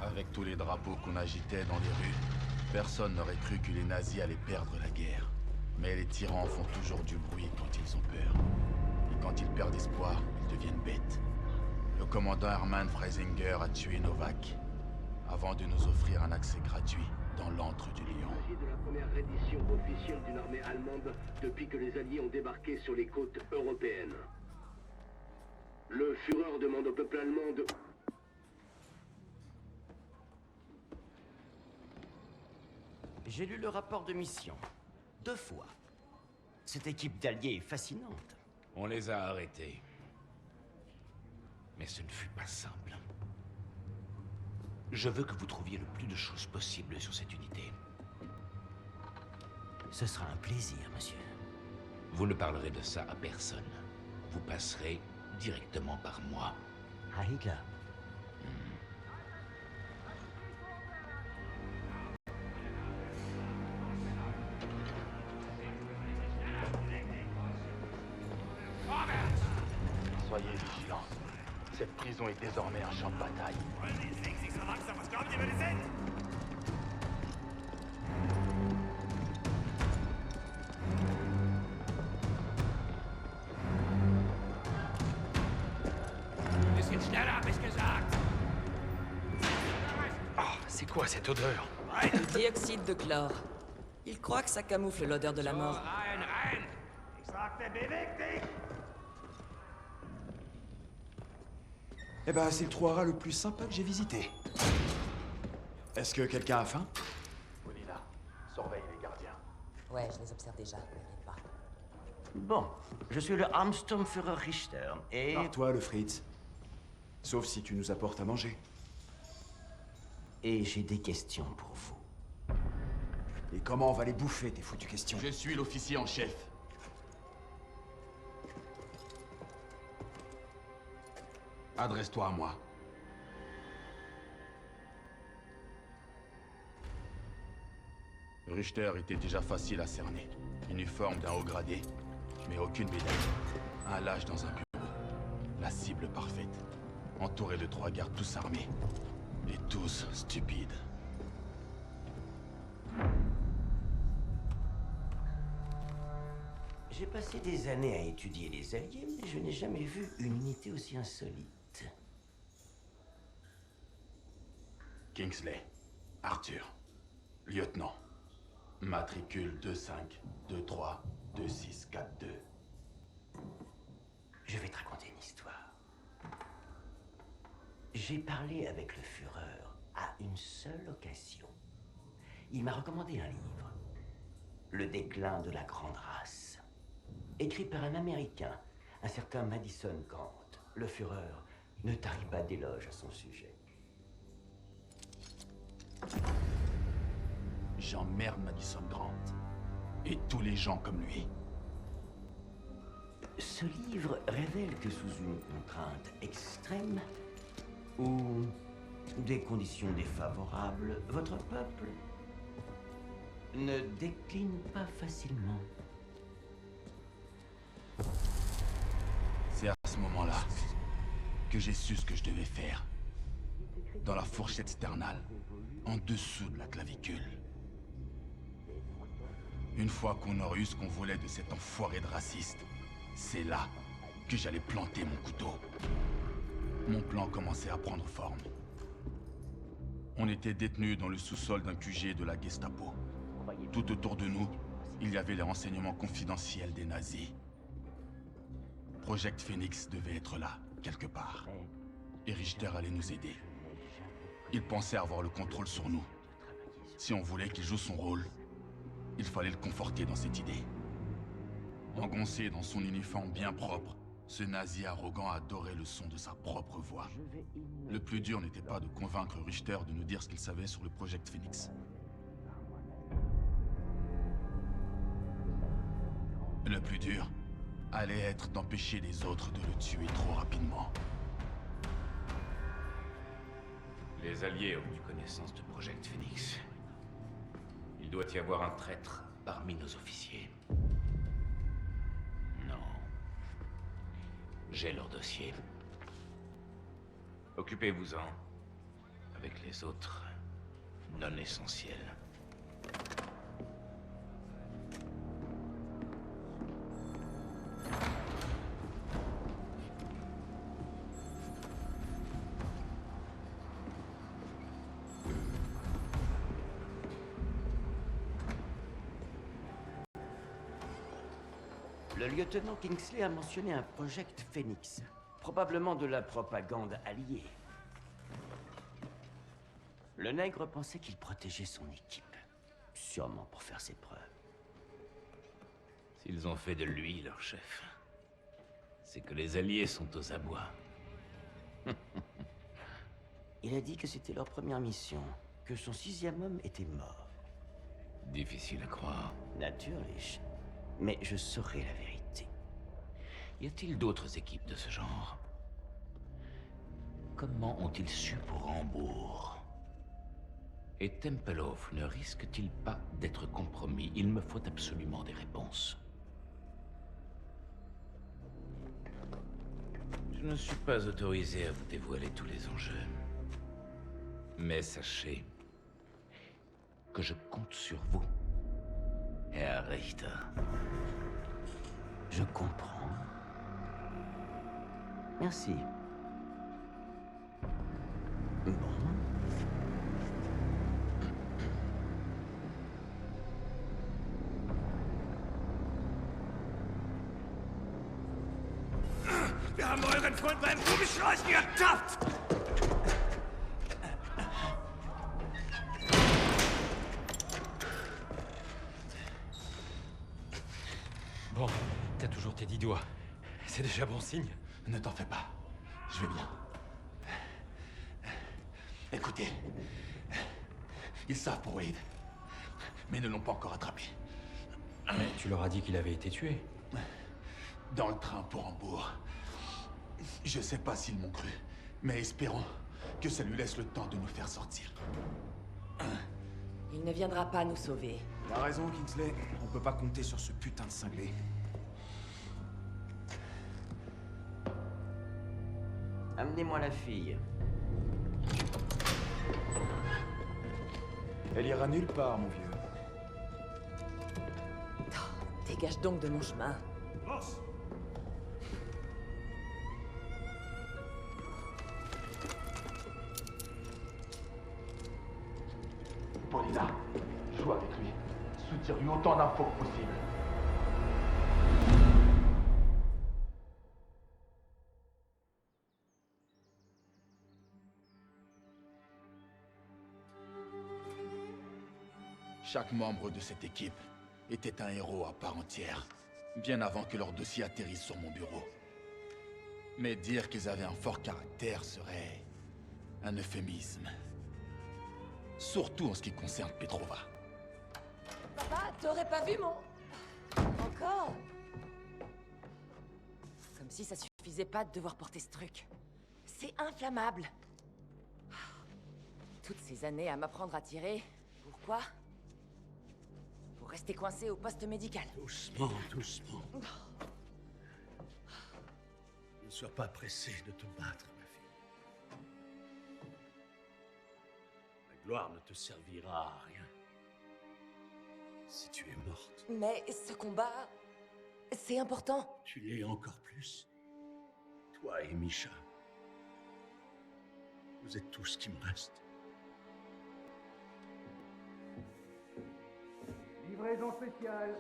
Avec tous les drapeaux qu'on agitait dans les rues, personne n'aurait cru que les nazis allaient perdre la guerre. Mais les tyrans font toujours du bruit quand ils ont peur. Et quand ils perdent espoir, ils deviennent bêtes. Le commandant Hermann Freisinger a tué Novak, avant de nous offrir un accès gratuit dans l'antre du lion. Il s'agit de la première reddition officielle d'une armée allemande depuis que les Alliés ont débarqué sur les côtes européennes. Le Führer demande au peuple allemand de... J'ai lu le rapport de mission. 2 fois. Cette équipe d'alliés est fascinante. On les a arrêtés. Mais ce ne fut pas simple. Je veux que vous trouviez le plus de choses possible sur cette unité. Ce sera un plaisir, monsieur. Vous ne parlerez de ça à personne. Vous passerez directement par moi. À Hitler. Soyez vigilants. Cette prison est désormais un champ de bataille. Bisschen schneller, hab ich gesagt! Ah, c'est quoi cette odeur? Du dioxyde de chlore. Il croit que ça camoufle l'odeur de la mort. Rein! Ich sagte, beweg dich! Eh ben, c'est le trou à rats le plus sympa que j'ai visité. Est-ce que quelqu'un a faim? Olina, surveille les gardiens. Ouais, je les observe déjà, t'inquiète pas. Bon, je suis le Armsturmführer Richter, et... Ah, toi, le Fritz. Sauf si tu nous apportes à manger. Et j'ai des questions pour vous. Et comment on va les bouffer, tes foutues questions? Je suis l'officier en chef. Adresse-toi à moi. Richter était déjà facile à cerner. Uniforme d'un haut gradé, mais aucune médaille. Un lâche dans un bureau. La cible parfaite. Entouré de 3 gardes tous armés. Et tous stupides. J'ai passé des années à étudier les Alliés, mais je n'ai jamais vu une unité aussi insolite. Kingsley. Arthur. Lieutenant. Matricule 25232642. Je vais te raconter une histoire. J'ai parlé avec le Führer à une seule occasion. Il m'a recommandé un livre. Le déclin de la grande race. Écrit par un Américain, un certain Madison Grant. Le Führer ne tarit pas d'éloges à son sujet. J'emmerde Madison Grant. Et tous les gens comme lui. Ce livre révèle que sous une contrainte extrême, ou des conditions défavorables, votre peuple ne décline pas facilement. C'est à ce moment-là que j'ai su ce que je devais faire. Dans la fourchette sternale, en dessous de la clavicule. Une fois qu'on aurait eu ce qu'on voulait de cet enfoiré de raciste, c'est là que j'allais planter mon couteau. Mon plan commençait à prendre forme. On était détenus dans le sous-sol d'un QG de la Gestapo. Tout autour de nous, il y avait les renseignements confidentiels des nazis. Project Phoenix devait être là, quelque part. Et Richter allait nous aider. Il pensait avoir le contrôle sur nous. Si on voulait qu'il joue son rôle, il fallait le conforter dans cette idée. Engoncé dans son uniforme bien propre, ce nazi arrogant adorait le son de sa propre voix. Le plus dur n'était pas de convaincre Richter de nous dire ce qu'il savait sur le Project Phoenix. Le plus dur allait être d'empêcher les autres de le tuer trop rapidement. Les Alliés ont eu connaissance de Project Phoenix. Il doit y avoir un traître parmi nos officiers. Non. J'ai leur dossier. Occupez-vous-en. Avec les autres non essentiels. Le lieutenant Kingsley a mentionné un Project Phoenix, probablement de la propagande alliée. Le nègre pensait qu'il protégeait son équipe, sûrement pour faire ses preuves. S'ils ont fait de lui leur chef, c'est que les Alliés sont aux abois. Il a dit que c'était leur première mission, que son 6e homme était mort. Difficile à croire. Natürlich. Mais je saurai la vérité. Y a-t-il d'autres équipes de ce genre? Comment ont-ils su pour Hambourg? Et Tempelhof ne risque-t-il pas d'être compromis? Il me faut absolument des réponses. Je ne suis pas autorisé à vous dévoiler tous les enjeux. Mais sachez que je compte sur vous, Herr Richter. Je comprends. Merci. Bon. Freund beim Kugelschleißen getappt! Bon, t'as toujours tes 10 doigts. C'est déjà bon signe. Ne t'en fais pas. Je vais bien. Écoutez. Ils savent pour Wade. Mais ne l'ont pas encore attrapé. Mais tu leur as dit qu'il avait été tué. Dans le train pour Hambourg. Je sais pas s'ils m'ont cru. Mais espérons que ça lui laisse le temps de nous faire sortir. Il ne viendra pas nous sauver. Il a raison, Kingsley. On peut pas compter sur ce putain de cinglé. Amenez-moi la fille. Elle ira nulle part, mon vieux. Dégage donc de mon chemin. Boss! Paulina, joue avec lui. Soutire-lui autant d'infos que possible. Chaque membre de cette équipe était un héros à part entière, bien avant que leur dossier atterrisse sur mon bureau. Mais dire qu'ils avaient un fort caractère serait un euphémisme. Surtout en ce qui concerne Petrova. Papa, t'aurais pas vu mon... Encore? Comme si ça suffisait pas de devoir porter ce truc. C'est inflammable. Toutes ces années à m'apprendre à tirer, pourquoi? Pour rester coincé au poste médical. Doucement, doucement. Ne sois pas pressé de te battre, ma fille. La gloire ne te servira à rien si tu es morte. Mais ce combat, c'est important. Tu l'es encore plus. Toi et Misha. Vous êtes tout ce qui me reste. Livraison spéciale.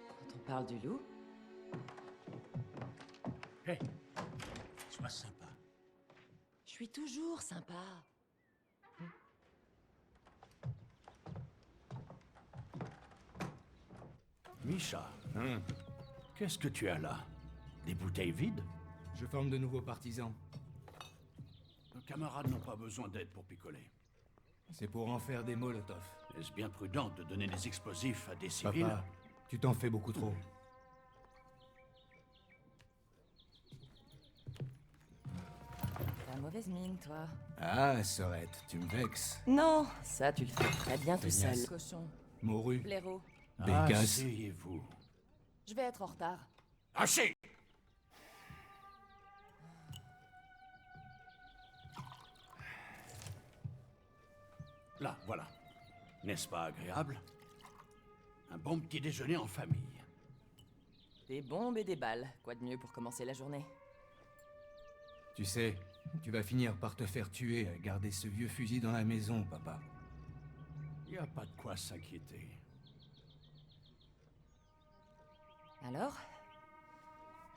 Quand on parle du loup... Hé, sois sympa. Je suis toujours sympa. Misha, qu'est-ce que tu as là? Des bouteilles vides? Je forme de nouveaux partisans. Nos camarades n'ont pas besoin d'aide pour picoler. C'est pour en faire des molotovs. Est-ce bien prudent de donner des explosifs à des civils? Papa, tu t'en fais beaucoup trop. T'as mauvaise mine, toi. Ah, Sorette, tu me vexes. Non, ça tu le fais très bien tout Feignasse. seul. Cochon. Morue. Blaireau. Bécasse. Asseyez-vous. Je vais être en retard. Assez! Là, voilà. N'est-ce pas agréable? Un bon petit déjeuner en famille. Des bombes et des balles. Quoi de mieux pour commencer la journée? Tu sais, tu vas finir par te faire tuer à garder ce vieux fusil dans la maison, papa. Y a pas de quoi s'inquiéter. Alors?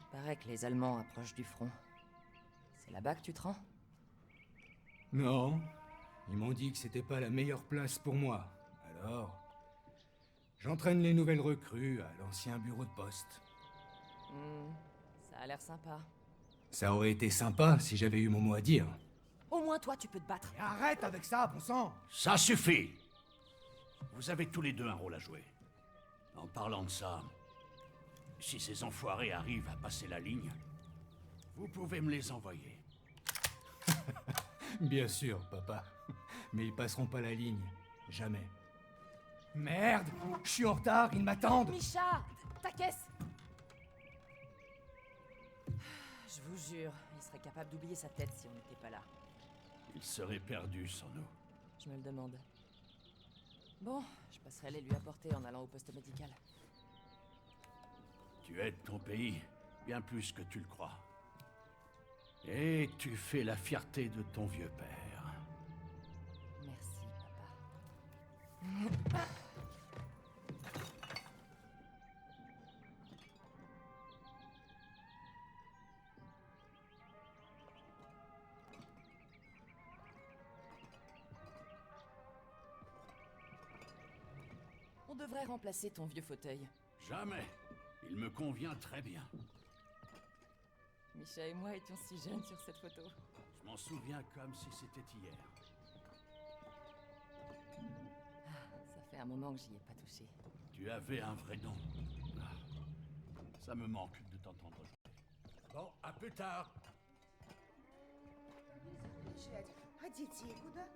Il paraît que les Allemands approchent du front. C'est là-bas que tu te rends? Non. Ils m'ont dit que c'était pas la meilleure place pour moi. Alors, j'entraîne les nouvelles recrues à l'ancien bureau de poste. Ça a l'air sympa. Ça aurait été sympa si j'avais eu mon mot à dire. Au moins toi, tu peux te battre. Arrête avec ça, bon sang! Ça suffit! Vous avez tous les deux un rôle à jouer. En parlant de ça, si ces enfoirés arrivent à passer la ligne, vous pouvez me les envoyer. Bien sûr, papa. Mais ils passeront pas la ligne. Jamais. Merde! Je suis en retard, ils m'attendent! Misha! Ta caisse! Je vous jure, il serait capable d'oublier sa tête si on n'était pas là. Il serait perdu sans nous. Je me le demande. Bon, je passerai les lui apporter en allant au poste médical. Tu aides ton pays bien plus que tu le crois. Et tu fais la fierté de ton vieux père. Merci, papa. devrait remplacer ton vieux fauteuil. Jamais. Il me convient très bien. Micha et moi étions si jeunes sur cette photo. Je m'en souviens comme si c'était hier. Ça fait un moment que j'y ai pas touché. Tu avais un vrai nom. Ah, ça me manque de t'entendre jouer. Bon, à plus tard. Уезжать. А детей куда?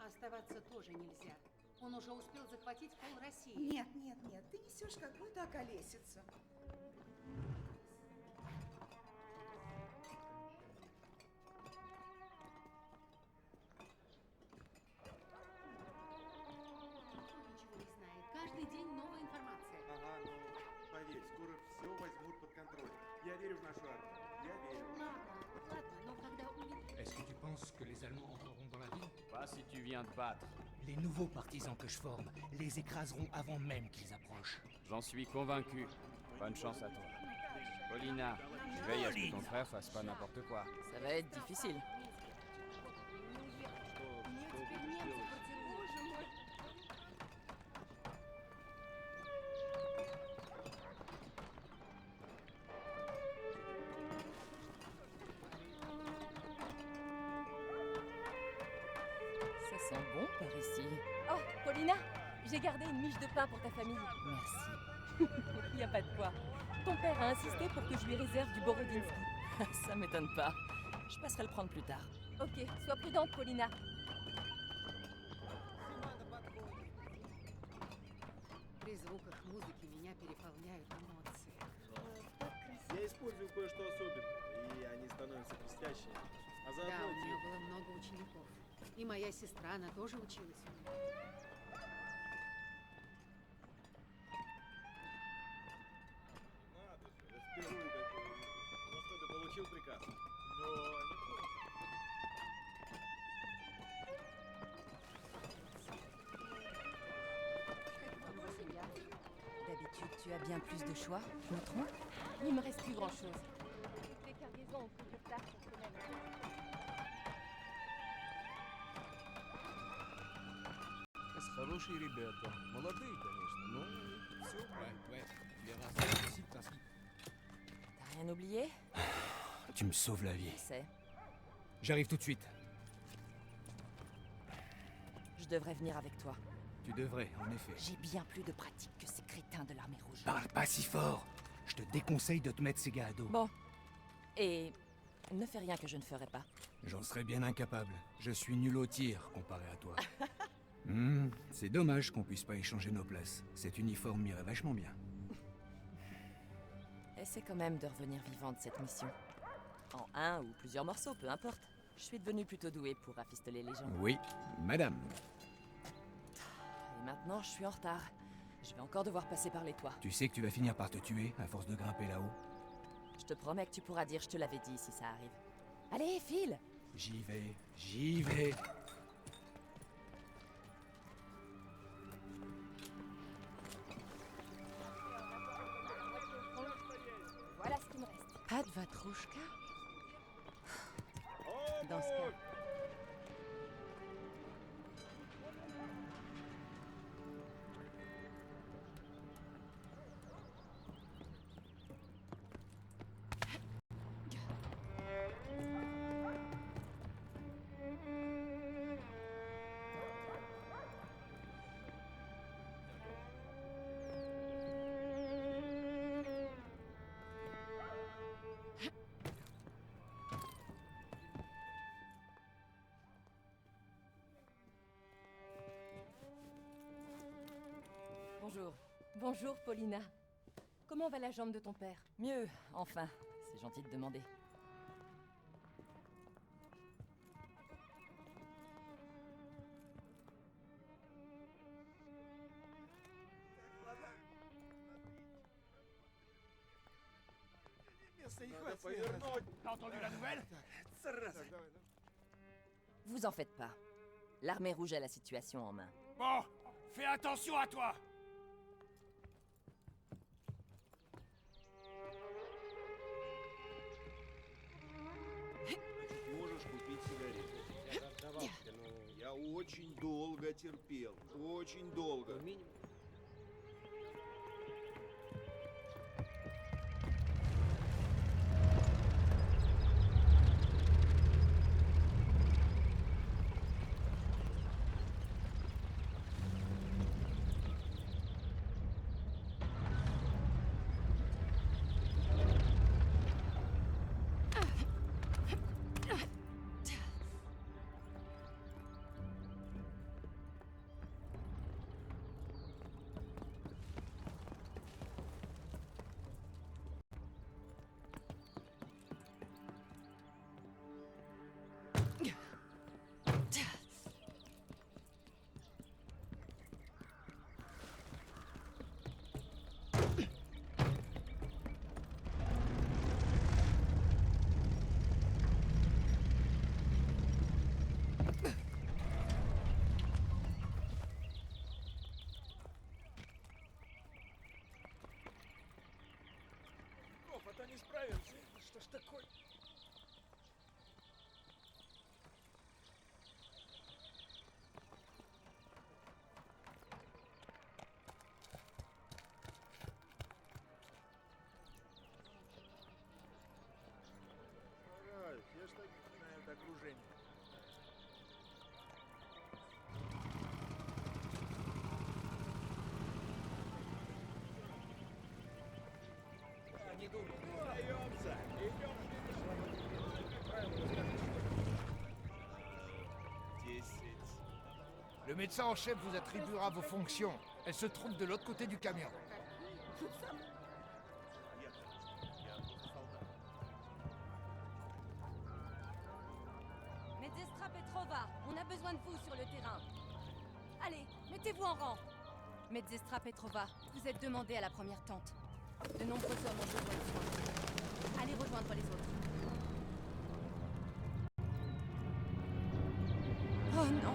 Оставаться тоже нельзя. Он уже успел захватить пол России. Нет, нет, нет, ты несешь какую-то околесицу. Ничего не знает. Каждый день новая информация. Ага, ну, поверь, скоро все возьмут под контроль. Я верю в нашу армию. Я верю. Ладно, но когда Est-ce que tu penses que les Allemands entreront dans la ville? Pas si tu viens de battre. Les nouveaux partisans que je forme les écraseront avant même qu'ils approchent. J'en suis convaincu. Bonne chance à toi. Paulina, veille à ce que ton frère fasse pas n'importe quoi. Ça va être difficile. Ça sent bon par ici. Oh, Paulina, j'ai gardé une miche de pain pour ta famille. Merci. Y a pas de quoi. Ton père a insisté pour que je lui réserve du Borodinsky. Ça m'étonne pas. Je passerai le prendre plus tard. Ok, sois prudente, Paulina. При звуках музыки меня переполняют эмоции. Я использую кое-что особенное, и они становятся блестящими. А Да, заодно у нее было много учеников. И моя сестра, она тоже училась у нее. Надо же, я впервые такое вижу. Ну что, ты получил приказ? Но неплохо. D'habitude, tu as bien plus de choix, je me trompe? Il me reste plus grand-chose. Toutes les cargaisons ont pris du retard cette semaine. Хорошие ребята. Молодые, конечно, но все. Ouais, les races aussi, parce que... T'as rien oublié? Tu me sauves la vie. Je sais. J'arrive tout de suite. Je devrais venir avec toi. Tu devrais, en effet. J'ai bien plus de pratique que ces crétins de l'armée rouge. Parle pas si fort. Je te déconseille de te mettre ces gars à dos. Bon. Et ne fais rien que je ne ferai pas. J'en serais bien incapable. Je suis nul au tir comparé à toi. C'est dommage qu'on puisse pas échanger nos places. Cet uniforme m'irait vachement bien. Essaie quand même de revenir vivant de cette mission. En un ou plusieurs morceaux, peu importe. Je suis devenu plutôt doué pour rafistoler les gens. Oui, madame. Et maintenant, je suis en retard. Je vais encore devoir passer par les toits. Tu sais que tu vas finir par te tuer à force de grimper là-haut. Je te promets que tu pourras dire je te l'avais dit si ça arrive. Allez, file! J'y vais, j'y vais. Voilà ce qui me reste. Pas de vatrouchka? Dans ce cas... Bonjour. Bonjour, Paulina. Comment va la jambe de ton père? Mieux, enfin. C'est gentil de demander. T'as entendu la nouvelle? Vous en faites pas. L'armée rouge a la situation en main. Bon, fais attention à toi! Можешь купить сигареты. Я продавал тебе, но я очень долго терпел. Очень долго. такой... Стараюсь, я ж так на это окружение. Не думай. Сдаемся! Идем! 10. Le médecin en chef vous attribuera vos fonctions. Elle se trouve de l'autre côté du camion. Medestra Petrova, on a besoin de vous sur le terrain. Allez, mettez-vous en rang. Medestra Petrova, vous êtes demandé à la première tente. De nombreux hommes ont besoin de soins. Allez rejoindre les autres. Oh non.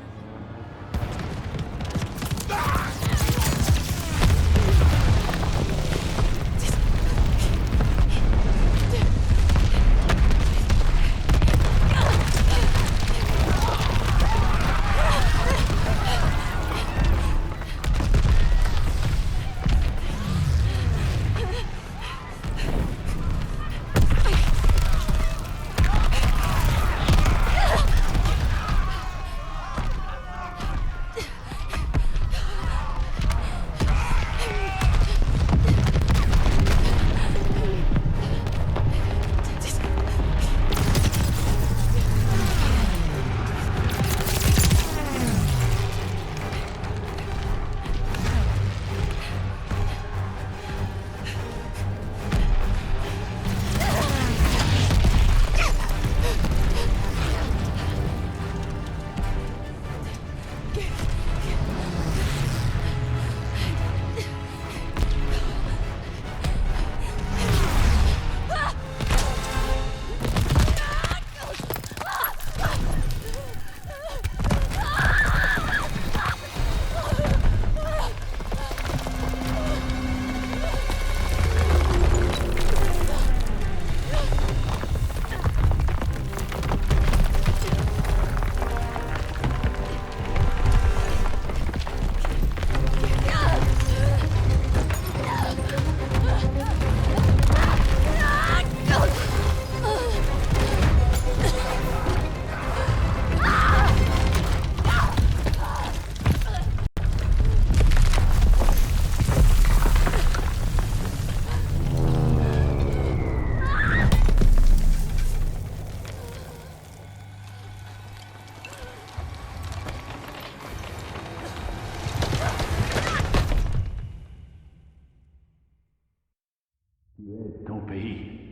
Ton pays,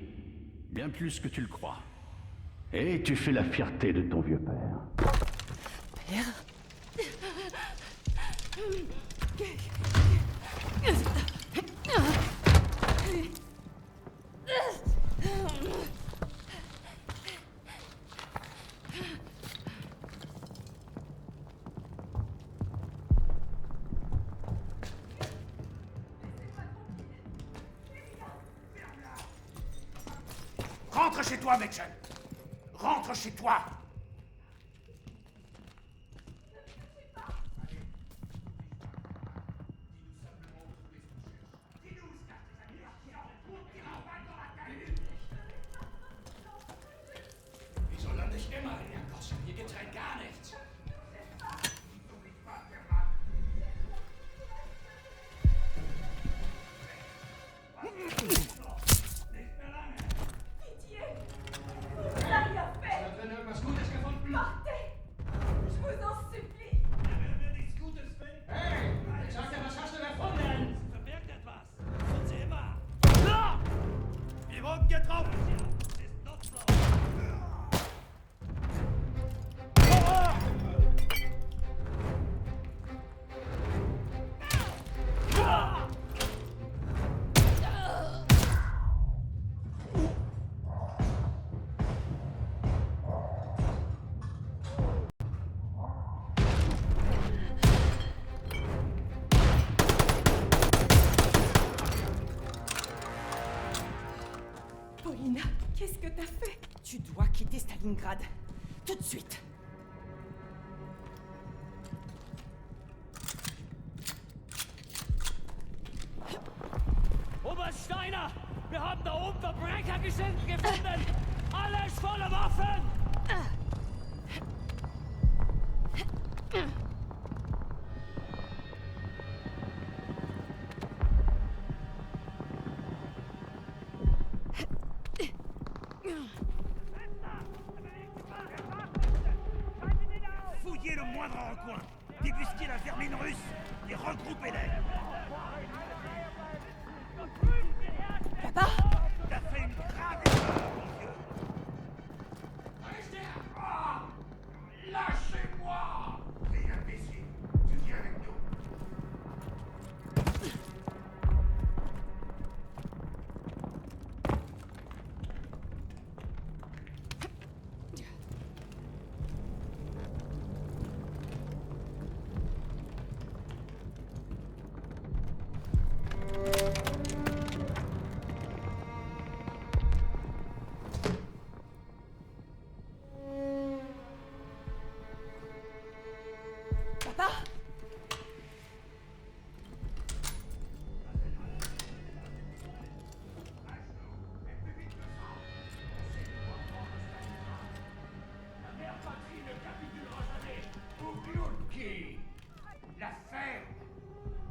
bien plus que tu le crois. Et tu fais la fierté de ton vieux père. Père? Rentre chez toi, Mädchen. Rentre chez toi. Wir sollen nicht immer herkosten. Hier gibt's rein gar nichts. L'entraîneur Mascout Belgrade. Tout de suite. Oberst Steiner! Wir haben da oben Verbrechergesindel gefunden! Alles voller Waffen! Fouillez le moindre recoin. Débusquez la vermine russe et regroupez-les. Papa? T'as fait une grave erreur, mon vieux. Lâchez-moi! Rien imbécile. Tu viens avec nous. Papa? La mère patrie ne capitulera jamais. Oublions-le. La ferme.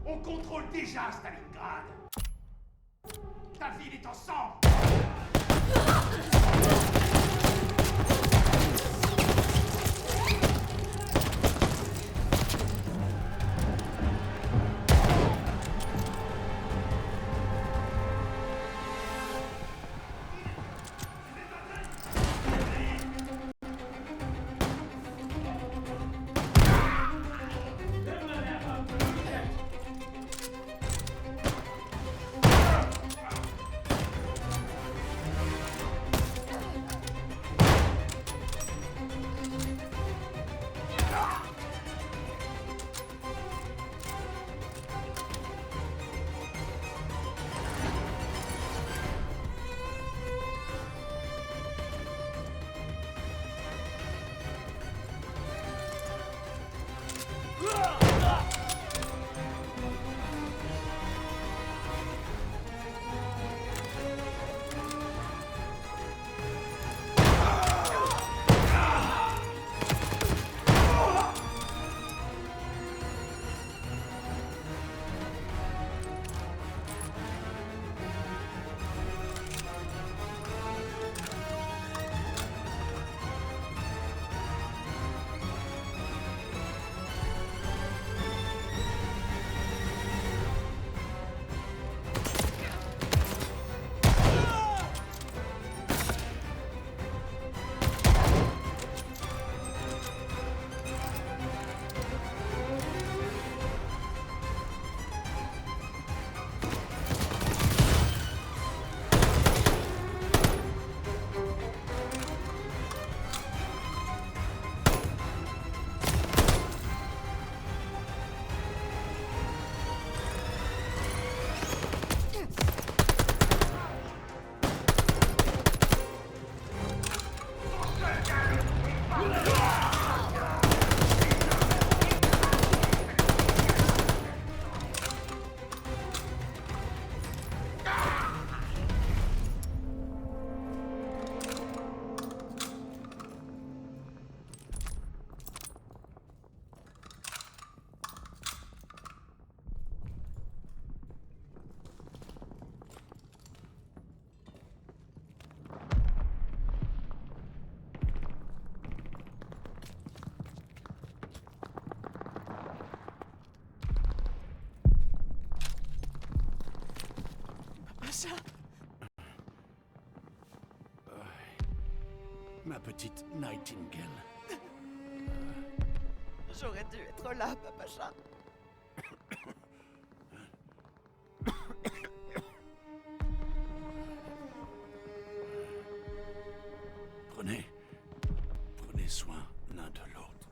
On contrôle déjà Stalingrad. Ta ville est en sang. Pacha? Ma petite Nightingale. J'aurais dû être là, Papacha. Prenez soin l'un de l'autre.